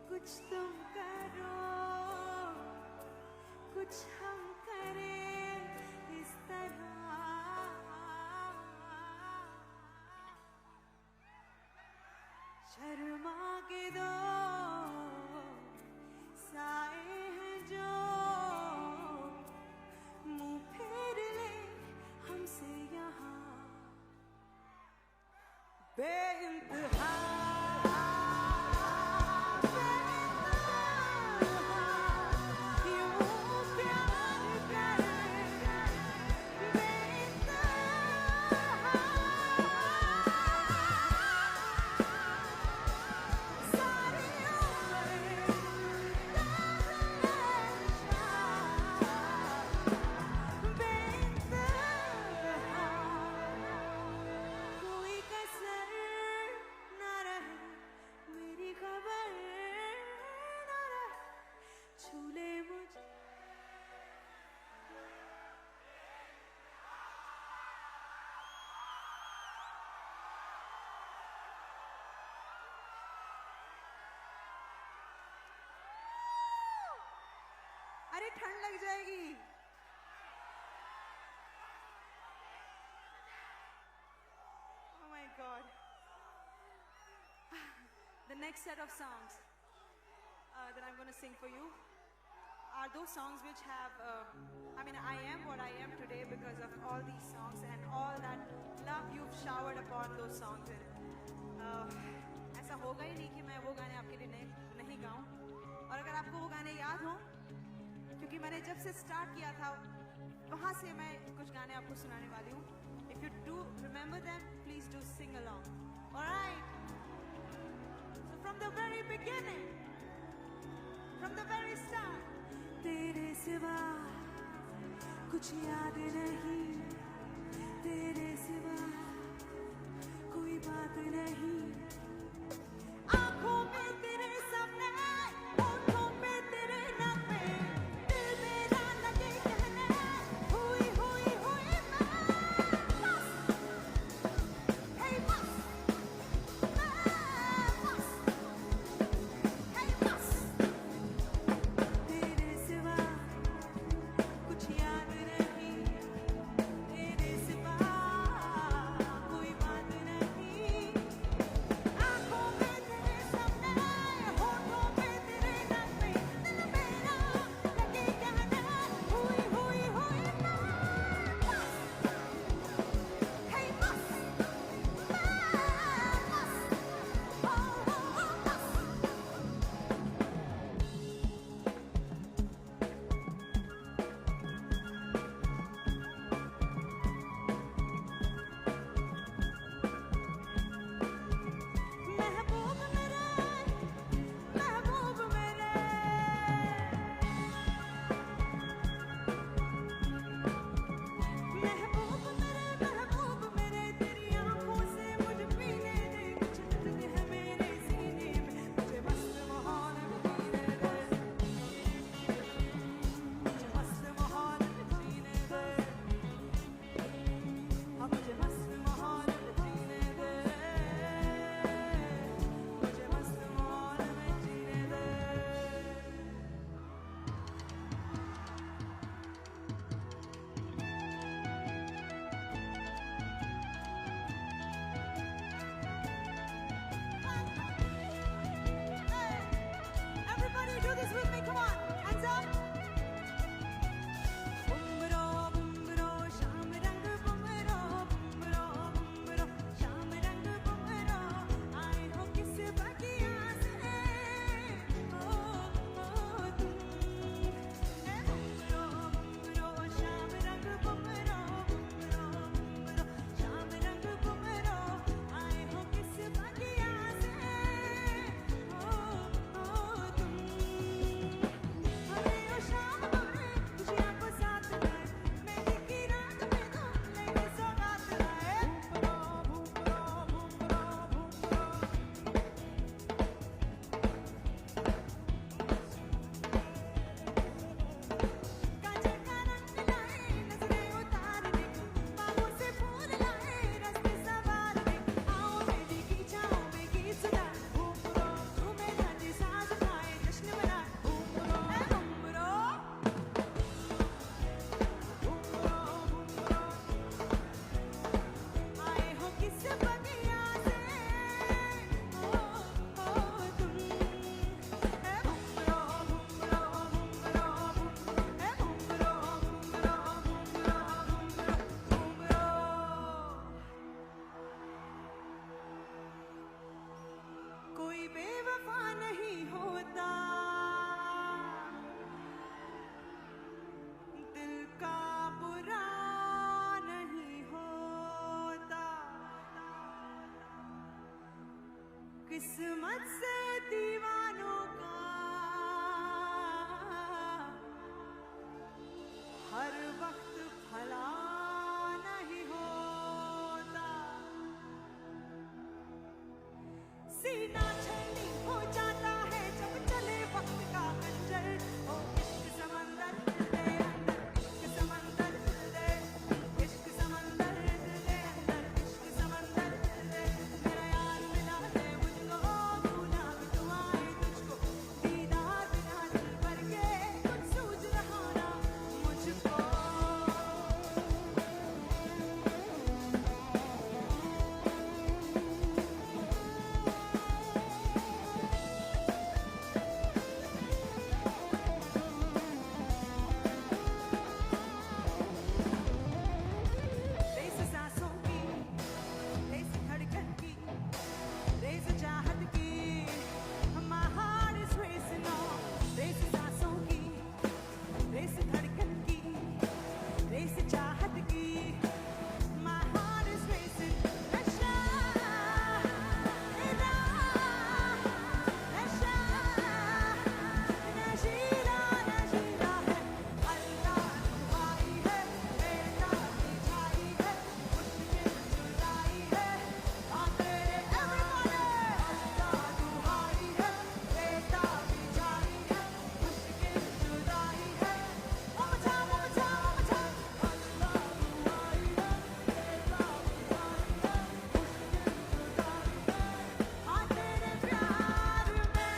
कुछ तुम करो, कुछ हम करें इस तरह. शर्मा के दो साए हैं जो, मुंह फेर ले हमसे यहाँ बेइंतहा. यूं प्यार कर बेइंतहा, सारी उम्र बेइंतहा. कोई कसर ना रहे, मेरी खबर ना रहे. छूले मुझे अरे ठंड लग जाएगी. Oh my God. The next set of songs that I'm going to sing for you are those songs which have, I mean, I am what I am today because of all these songs and all that love you've showered upon those songs. ऐसा होगा ही नहीं कि मैं वो गाने आपके लिए नहीं गाऊं. और अगर आपको वो गाने याद हों, क्योंकि मैंने जब से स्टार्ट किया था वहाँ से मैं कुछ गाने आपको सुनाने वाली हूँ. If you do remember them, please do sing along. All right. So from the very beginning, from the very start, तेरे सिवा कुछ याद नहीं, तेरे सिवा कोई बात नहीं. this with me, come on, hands up. Bumbro, bumbro, sham rang bumbro, bumbro, bumbro, sham rang bumbro, आए हो किस बगिया से, ओ तुम, है बुmbro, bumbro, sham rang bumbro, bumbro, bumbro, sham rang bumbro, आए हो किस बगिया से, ओ तुम, हमें ओ शाम बुरे खुशियाँ को साथ लाए, मेहंदी की रात में तुम लेने सौगात लाए, बुmbro, bumbro, bumbro, कांचे का रंग लाए, नजरें उतारने, बाहों से फूल लाए, रास्ते संवारने, आओ मेरी की छाँव में गीत सुनाए, बुmbro, तुम्हें धनी साज पाए, जश्न मनाए, बुmbro, है बुmbro, बुmbरो, बुmbरो, आए हो किस बगिया से, ओ तुम, है बुmbro, बुmbरो, बुmbरो, है बुmbरो, बुmbरो, बुmbरो, बुmbरो, कोई बेवफा नहीं होता, दिल का बुरा नहीं होता, किस्मत से दीवानों का हर वक्त भला नहीं होता, सीना छलनी हो जाता है जब चले वक्त का खंजर, ओ इश्क समंदर दिल दे अंदर, इश्क समंदर दिल दे, इश्क समंदर दिल दे अंदर, इश्क समंदर दिल दे, मेरा यार मिला दे मुझको, भूला भी तू आए तुझको, दीदार बिना दिल भर के कुछ सूझ रहा ना मुझको। रेस सांसों की, रेस धड़कन की, रेस चाहत की, my heart is racing on, race सांसों की, रेस धड़कन की, रेस चाहत की, my heart is racing, नशा, नशा, नशा, नशीला, नशीला है, अल्लाह दुआई है, बेटा की छाई है, मुश्किल जुदाई है, तेरे everybody, अल्लाह दुआई है, बेटा की छाई है, मुश्किल जुदाई है, one more time, one more time, one more time, अल्लाह दुआई है, बेटा की छाई है, मुश्किल जुदाई है, तेरे प्यार में।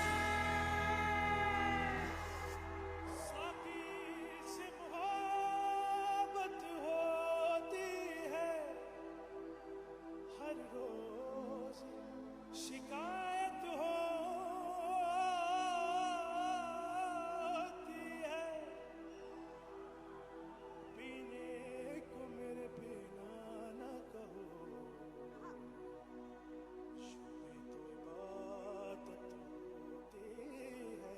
साकी से मोहब्बत होती है, हर रोज शिकायत होती है, पीने को मेरे पीना न कहो, शुक्र तो इबादत होती है।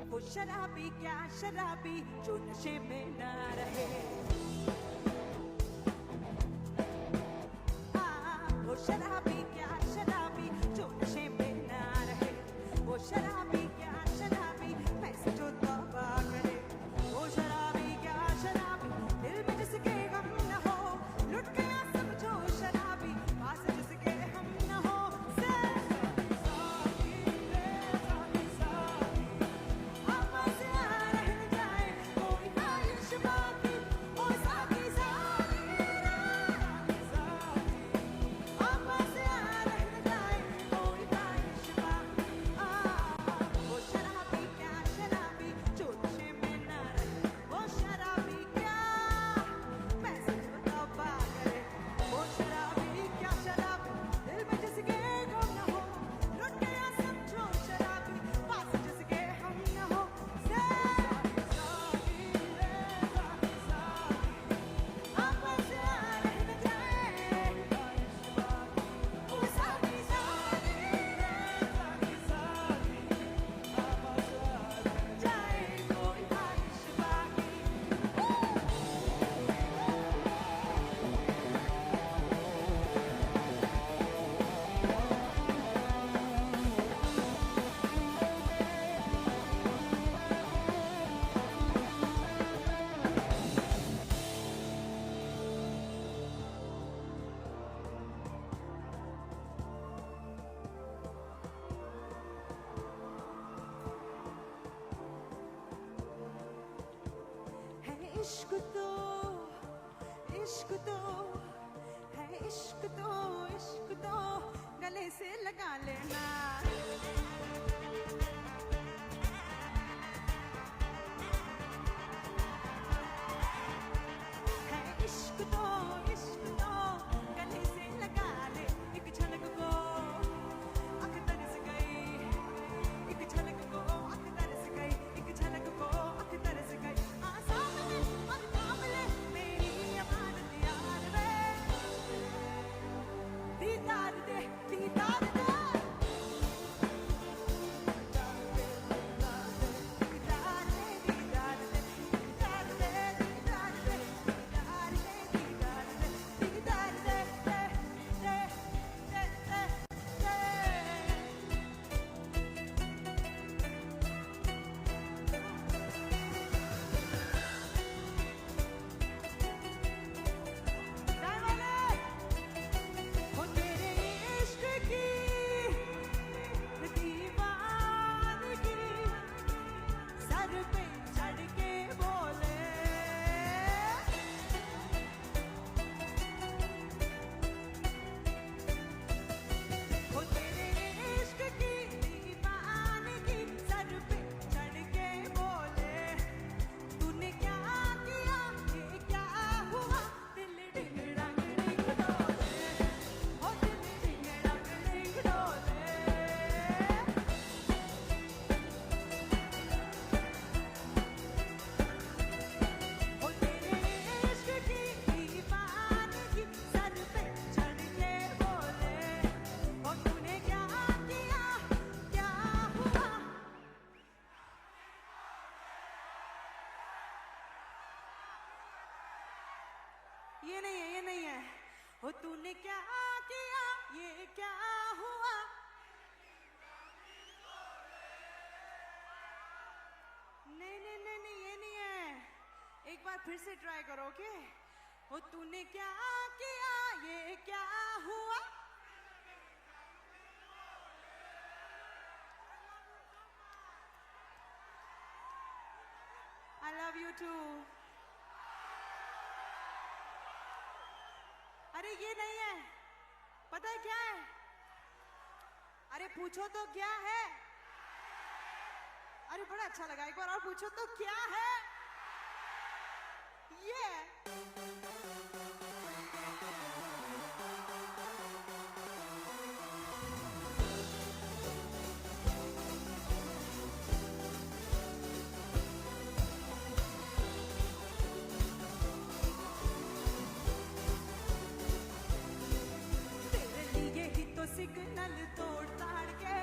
वो शराबी क्या शराबी जो नशे में ना रहे, वो शराबी क्या शराबी जो नशे में ना रहे, वो शराबी क्या शराबी पैसे जो तौबा करे, वो शराबी क्या शराबी दिल में जिसके गम न हो, लुट गया समझो शराबी पास जिसके हम न हो, इश्क तो है, इश्क तो गले से लगा लेना। है इश्क तो गले से लगा ले, एक झलक को आँख तरस गई, एक झलक को आँख तरस गई, एक झलक को आँख तरस गई। सामने और काबले मेरी अमानत यार वे, दीदार दे दीदार दे, ये नहीं है। हो तूने क्या किया, ये क्या हुआ? नहीं, ये नहीं है। एक बार फिर से ट्राई करो, ओके? हो तूने क्या किया, ये क्या हुआ? I love you too. अरे ये नहीं है, पता है क्या है? अरे पूछो तो क्या है? अरे बड़ा अच्छा लगा, एक बार और पूछो तो क्या है? ये सिग्नल तोड़ ताड़ के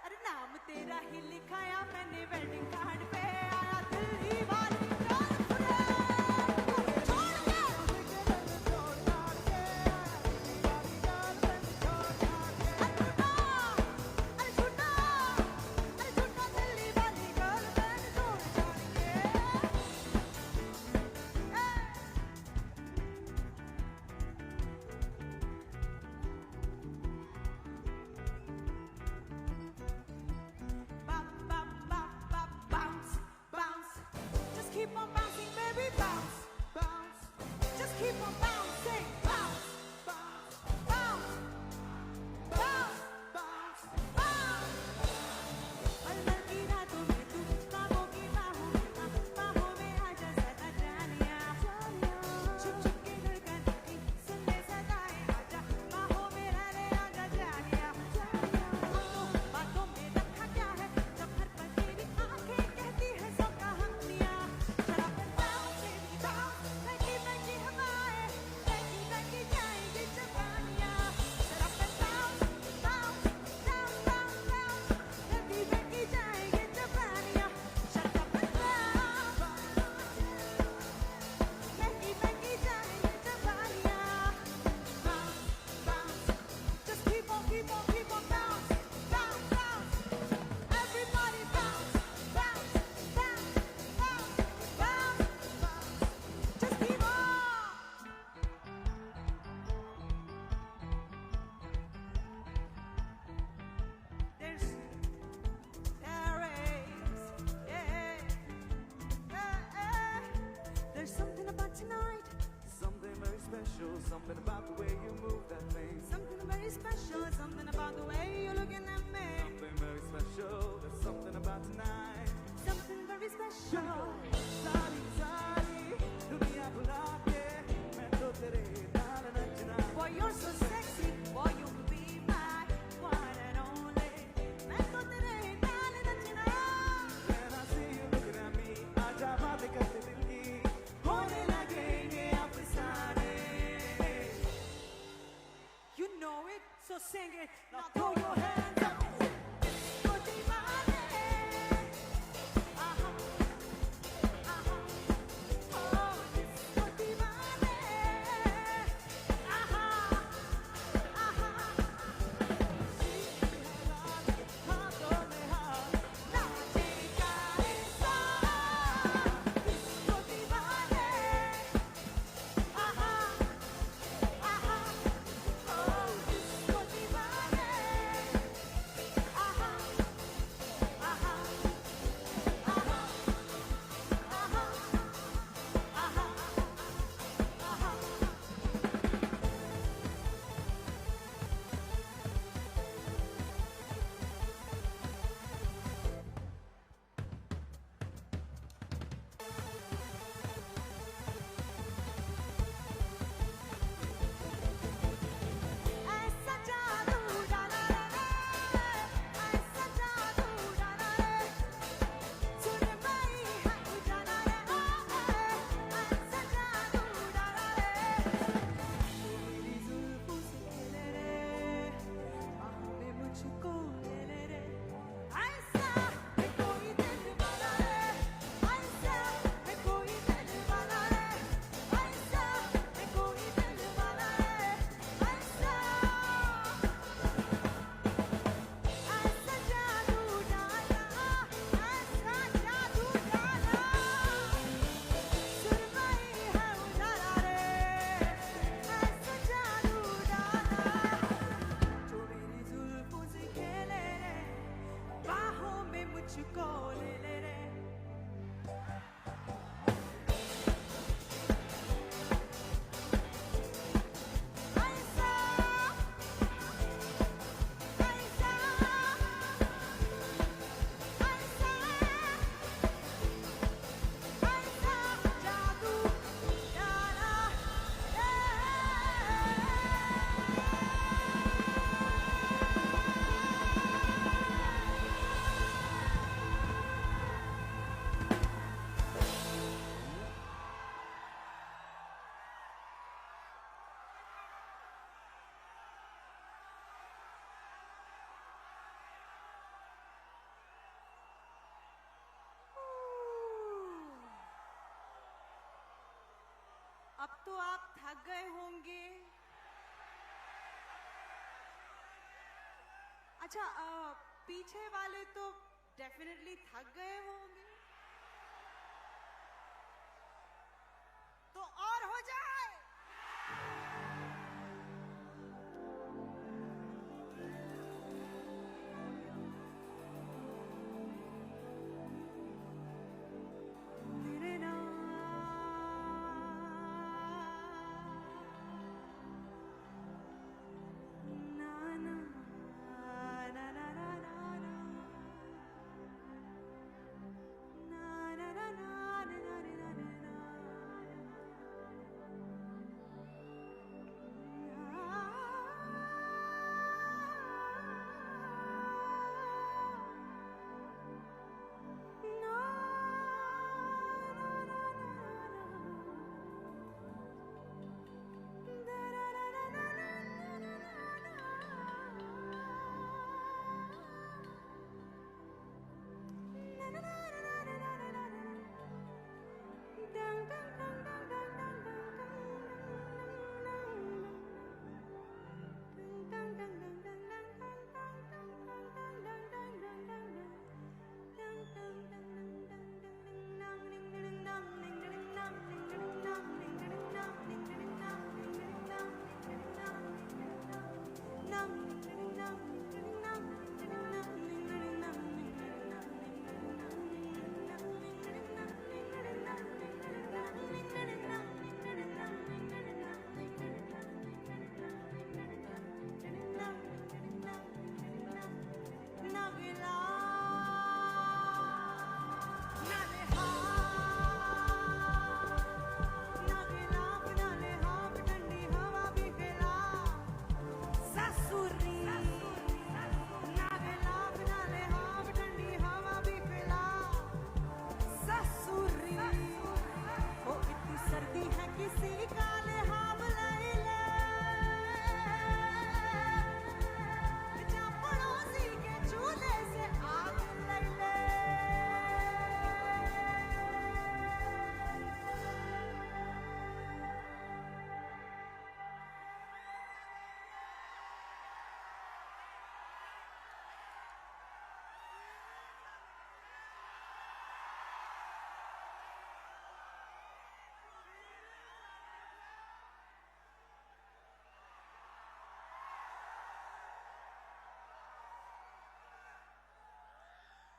अरे नाम तेरा ही लिखाया मैंने वेडिंग कार्ड पे आया दिल्ली वाली जान सुने छोड़ के अरे झूठा दिल्ली वाली गर्लफ्रेंड छोड़ छोड़ के bounce, bounce. Just keep on bouncing, baby, bounce, bounce. Just keep on bouncing, bounce, bounce, bounce, bounce, bounce, bounce. पल-पल की रातों में तू ख्वाबों की बाहों में आजा सदा जानिया छुप-छुप के धड़कनों की सुन ले सदाएं आजा बाहों में रहने आजा जानिया बातों में रखा क्या है जब हर पल तेरी आंखें कहती है सौ कहानियां जरा फिर bounce baby bounce बहकी हवाएं बहकी जाएंगी जवानियां जरा फिर bounce bounce bounce bounce bounce बहकी जाएंगी जवानियां shut up and bounce बहकी जाएंगी जवानियां bounce bounce just keep on bounce bounce bounce everybody bounce bounce bounce bounce bounce bounce just keep on there's something about tonight, Something very special, something about the way you move that thing. something very special, something about the way you're looking at me, Something very special, there's something about tonight. something very special. सारी सारी दुनिया भुला के मैं तो तेरे नाल नचना. Boy, you're so sexy, boy, you will be my one and only. मैं तो तेरे नाल नचना. When I see you looking at me, आजा बातें करते दिल की होने लगेंगे अफसाने. You know it, so sing it. Now throw your hands up. Disco दीवाने. आहा, आहा. Oh, disco दीवाने. आहा, आहा. हाथों में हाथ नाचेगा इंसान. disco दीवाने. आहा, आहा. Oh, disco दीवाने. अब तो आप थक गए होंगे। अच्छा, पीछे वाले तो डेफिनेटली थक गए होंगे, तो और हो जाए।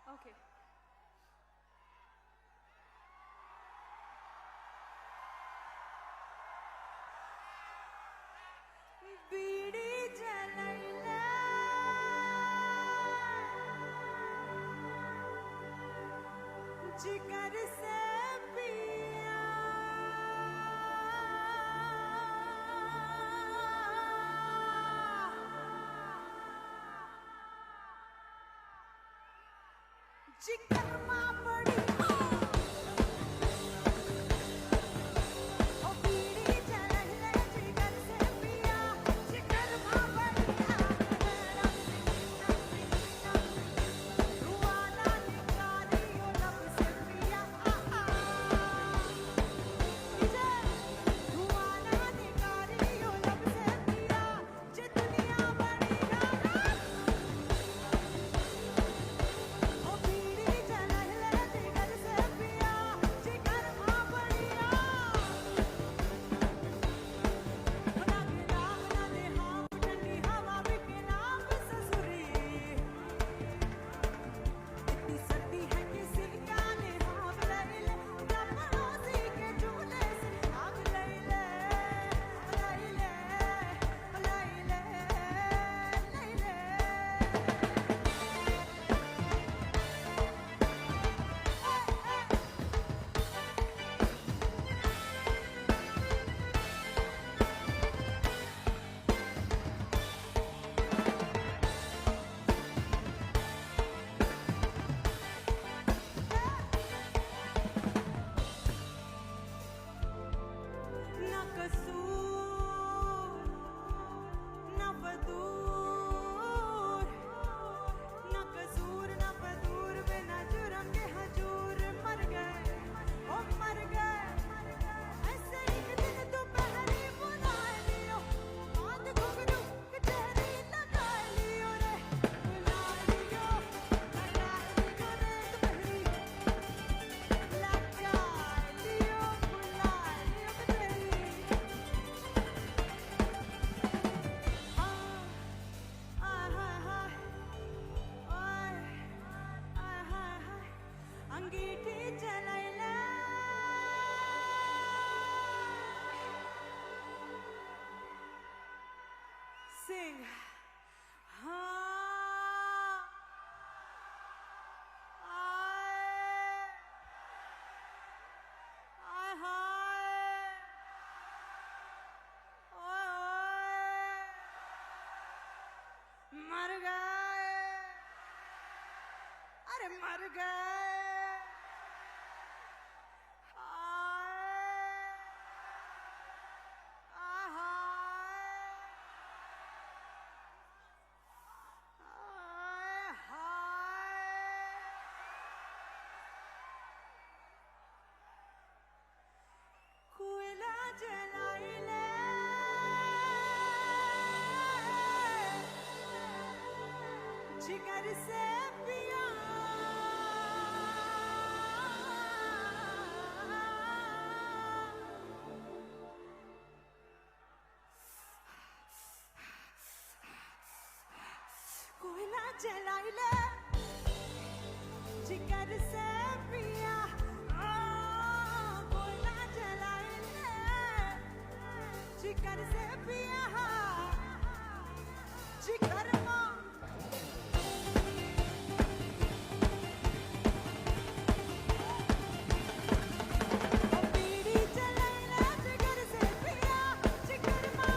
Okay. बीड़ी जलैला जिगर से पिया जिगर मां बड़ी ओ बीड़ी जलैला जिगर से पिया जिगर मां बड़ी रुवाना निकाली ओ लब से पिया रुवाना निकाली ओ लब से पिया जे दुनिया बड़ी गाना ओ बीड़ी जलैला जिगर sing. Ah, मर गए, अरे मर गए, कोयला जलाइले जिगर से पिया कोयला जलाइले जिगर से पिया कोयला जलाइले जिगर से पिया जिगर मां बीड़ी जलाइले जिगर से पिया जिगर मां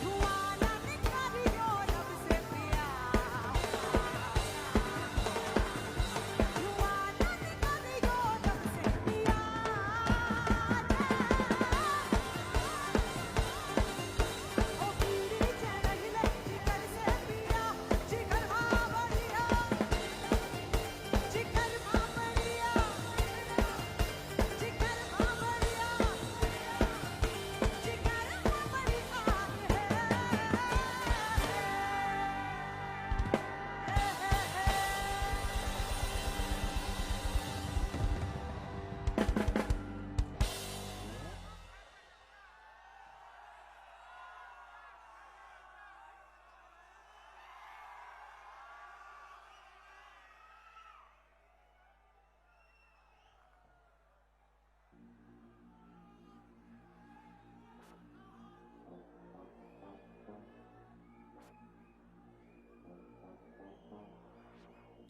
धुआं ना निकालियो लब से पिया धुआं ना निकालियो लब से पिया ओ बीड़ी जलाइले जिगर से पिया जिगर मां बढ़िया जिगर मां बढ़िया जिगर मां बढ़िया जिगर मां बढ़िया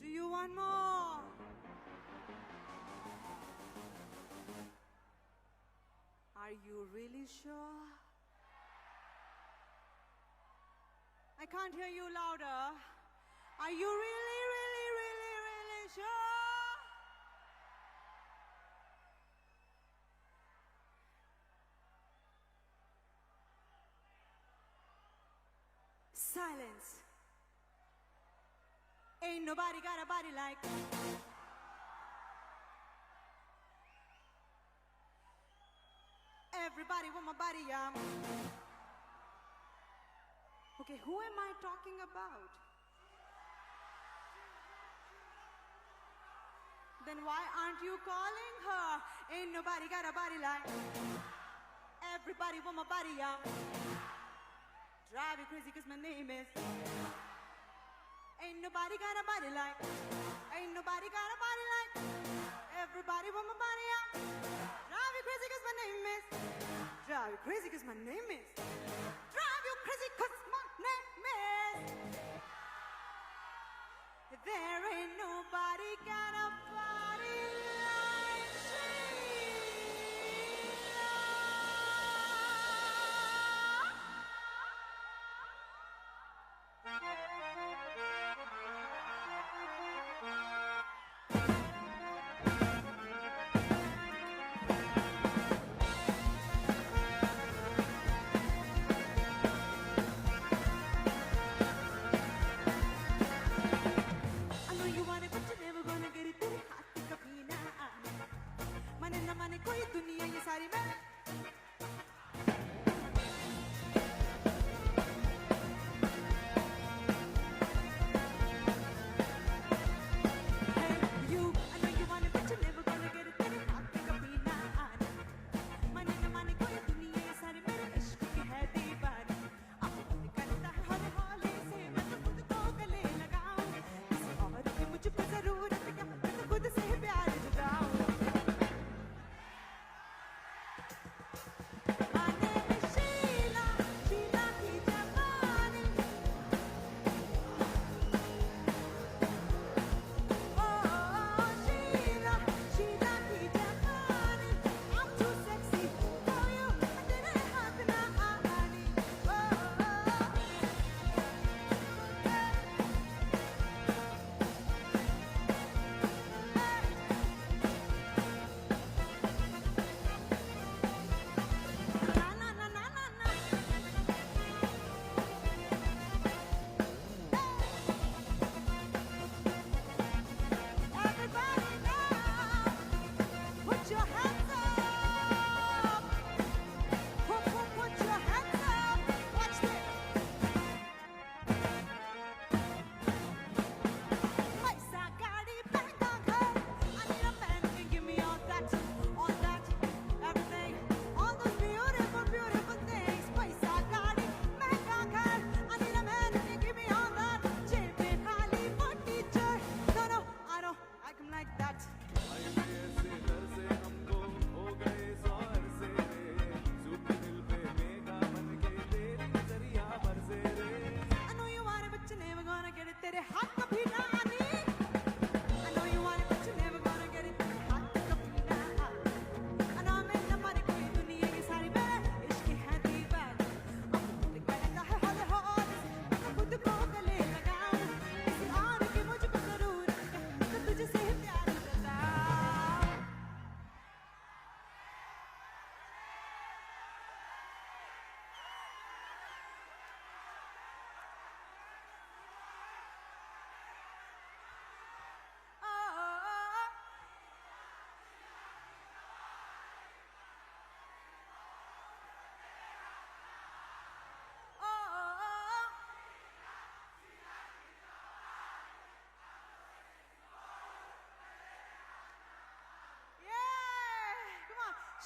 Do you want more? Are you really sure? I can't hear you louder. Are you really, really, really, really sure? Silence. Ain't nobody got a body like everybody want my body, Okay, who am I talking about? Then why aren't you calling her? Ain't nobody got a body like everybody want my body, Drive you crazy cause my name is Ain't nobody got a body like Ain't nobody got a body like everybody want my body, Drive you crazy cause my name is Drive you crazy cause my name is Drive you crazy cause my name is There ain't nobody got a body like Sheila.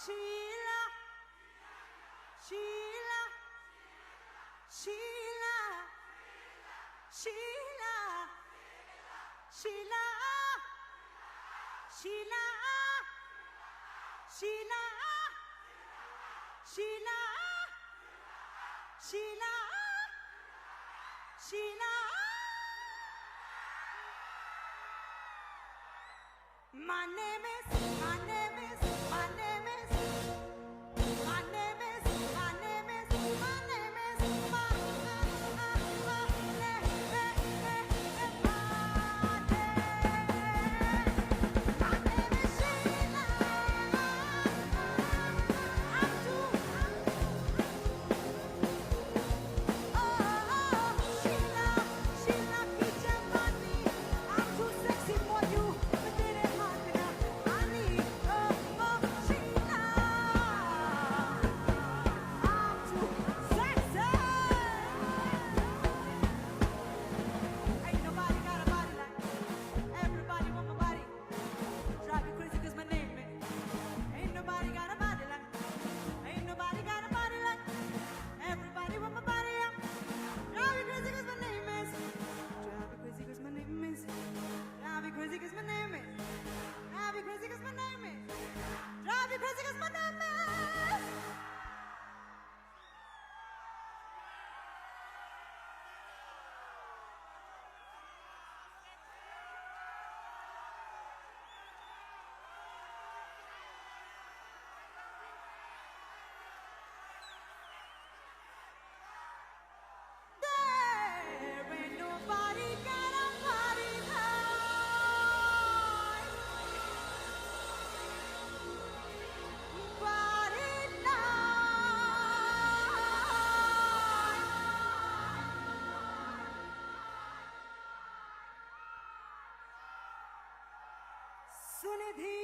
Sheila, Sheila, Sheila, Sheila, Sheila, Sheila, Sheila, Sheila, Sheila, Sheila. My name is, my name is, my name is, my name is, my name is, my name is, my name is Sheila. I'm too, Sheila, Sheila, Kijamani. I'm too sexy for you, but it ain't hard enough. I need, Sheila. I'm too sexy. Ain't nobody got a body like everybody want my body. Drive you crazy 'cause my name is. Ain't nobody got a body like. Ain't nobody got a body like. Everybody want my body. Drive you crazy 'cause my name is. Drive you crazy 'cause my name is. Drive you crazy 'cause my name is. Drive you crazy 'cause my name is. Drive you crazy 'cause my name is. There ain't nobody got a body like. Body like. Sunidhi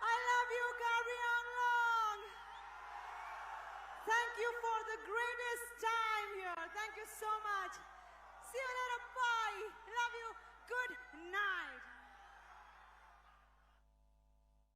I love you, Carry On Long. Thank you for the greatest time here. Thank you so much. See you later. Bye. Love you. Good night.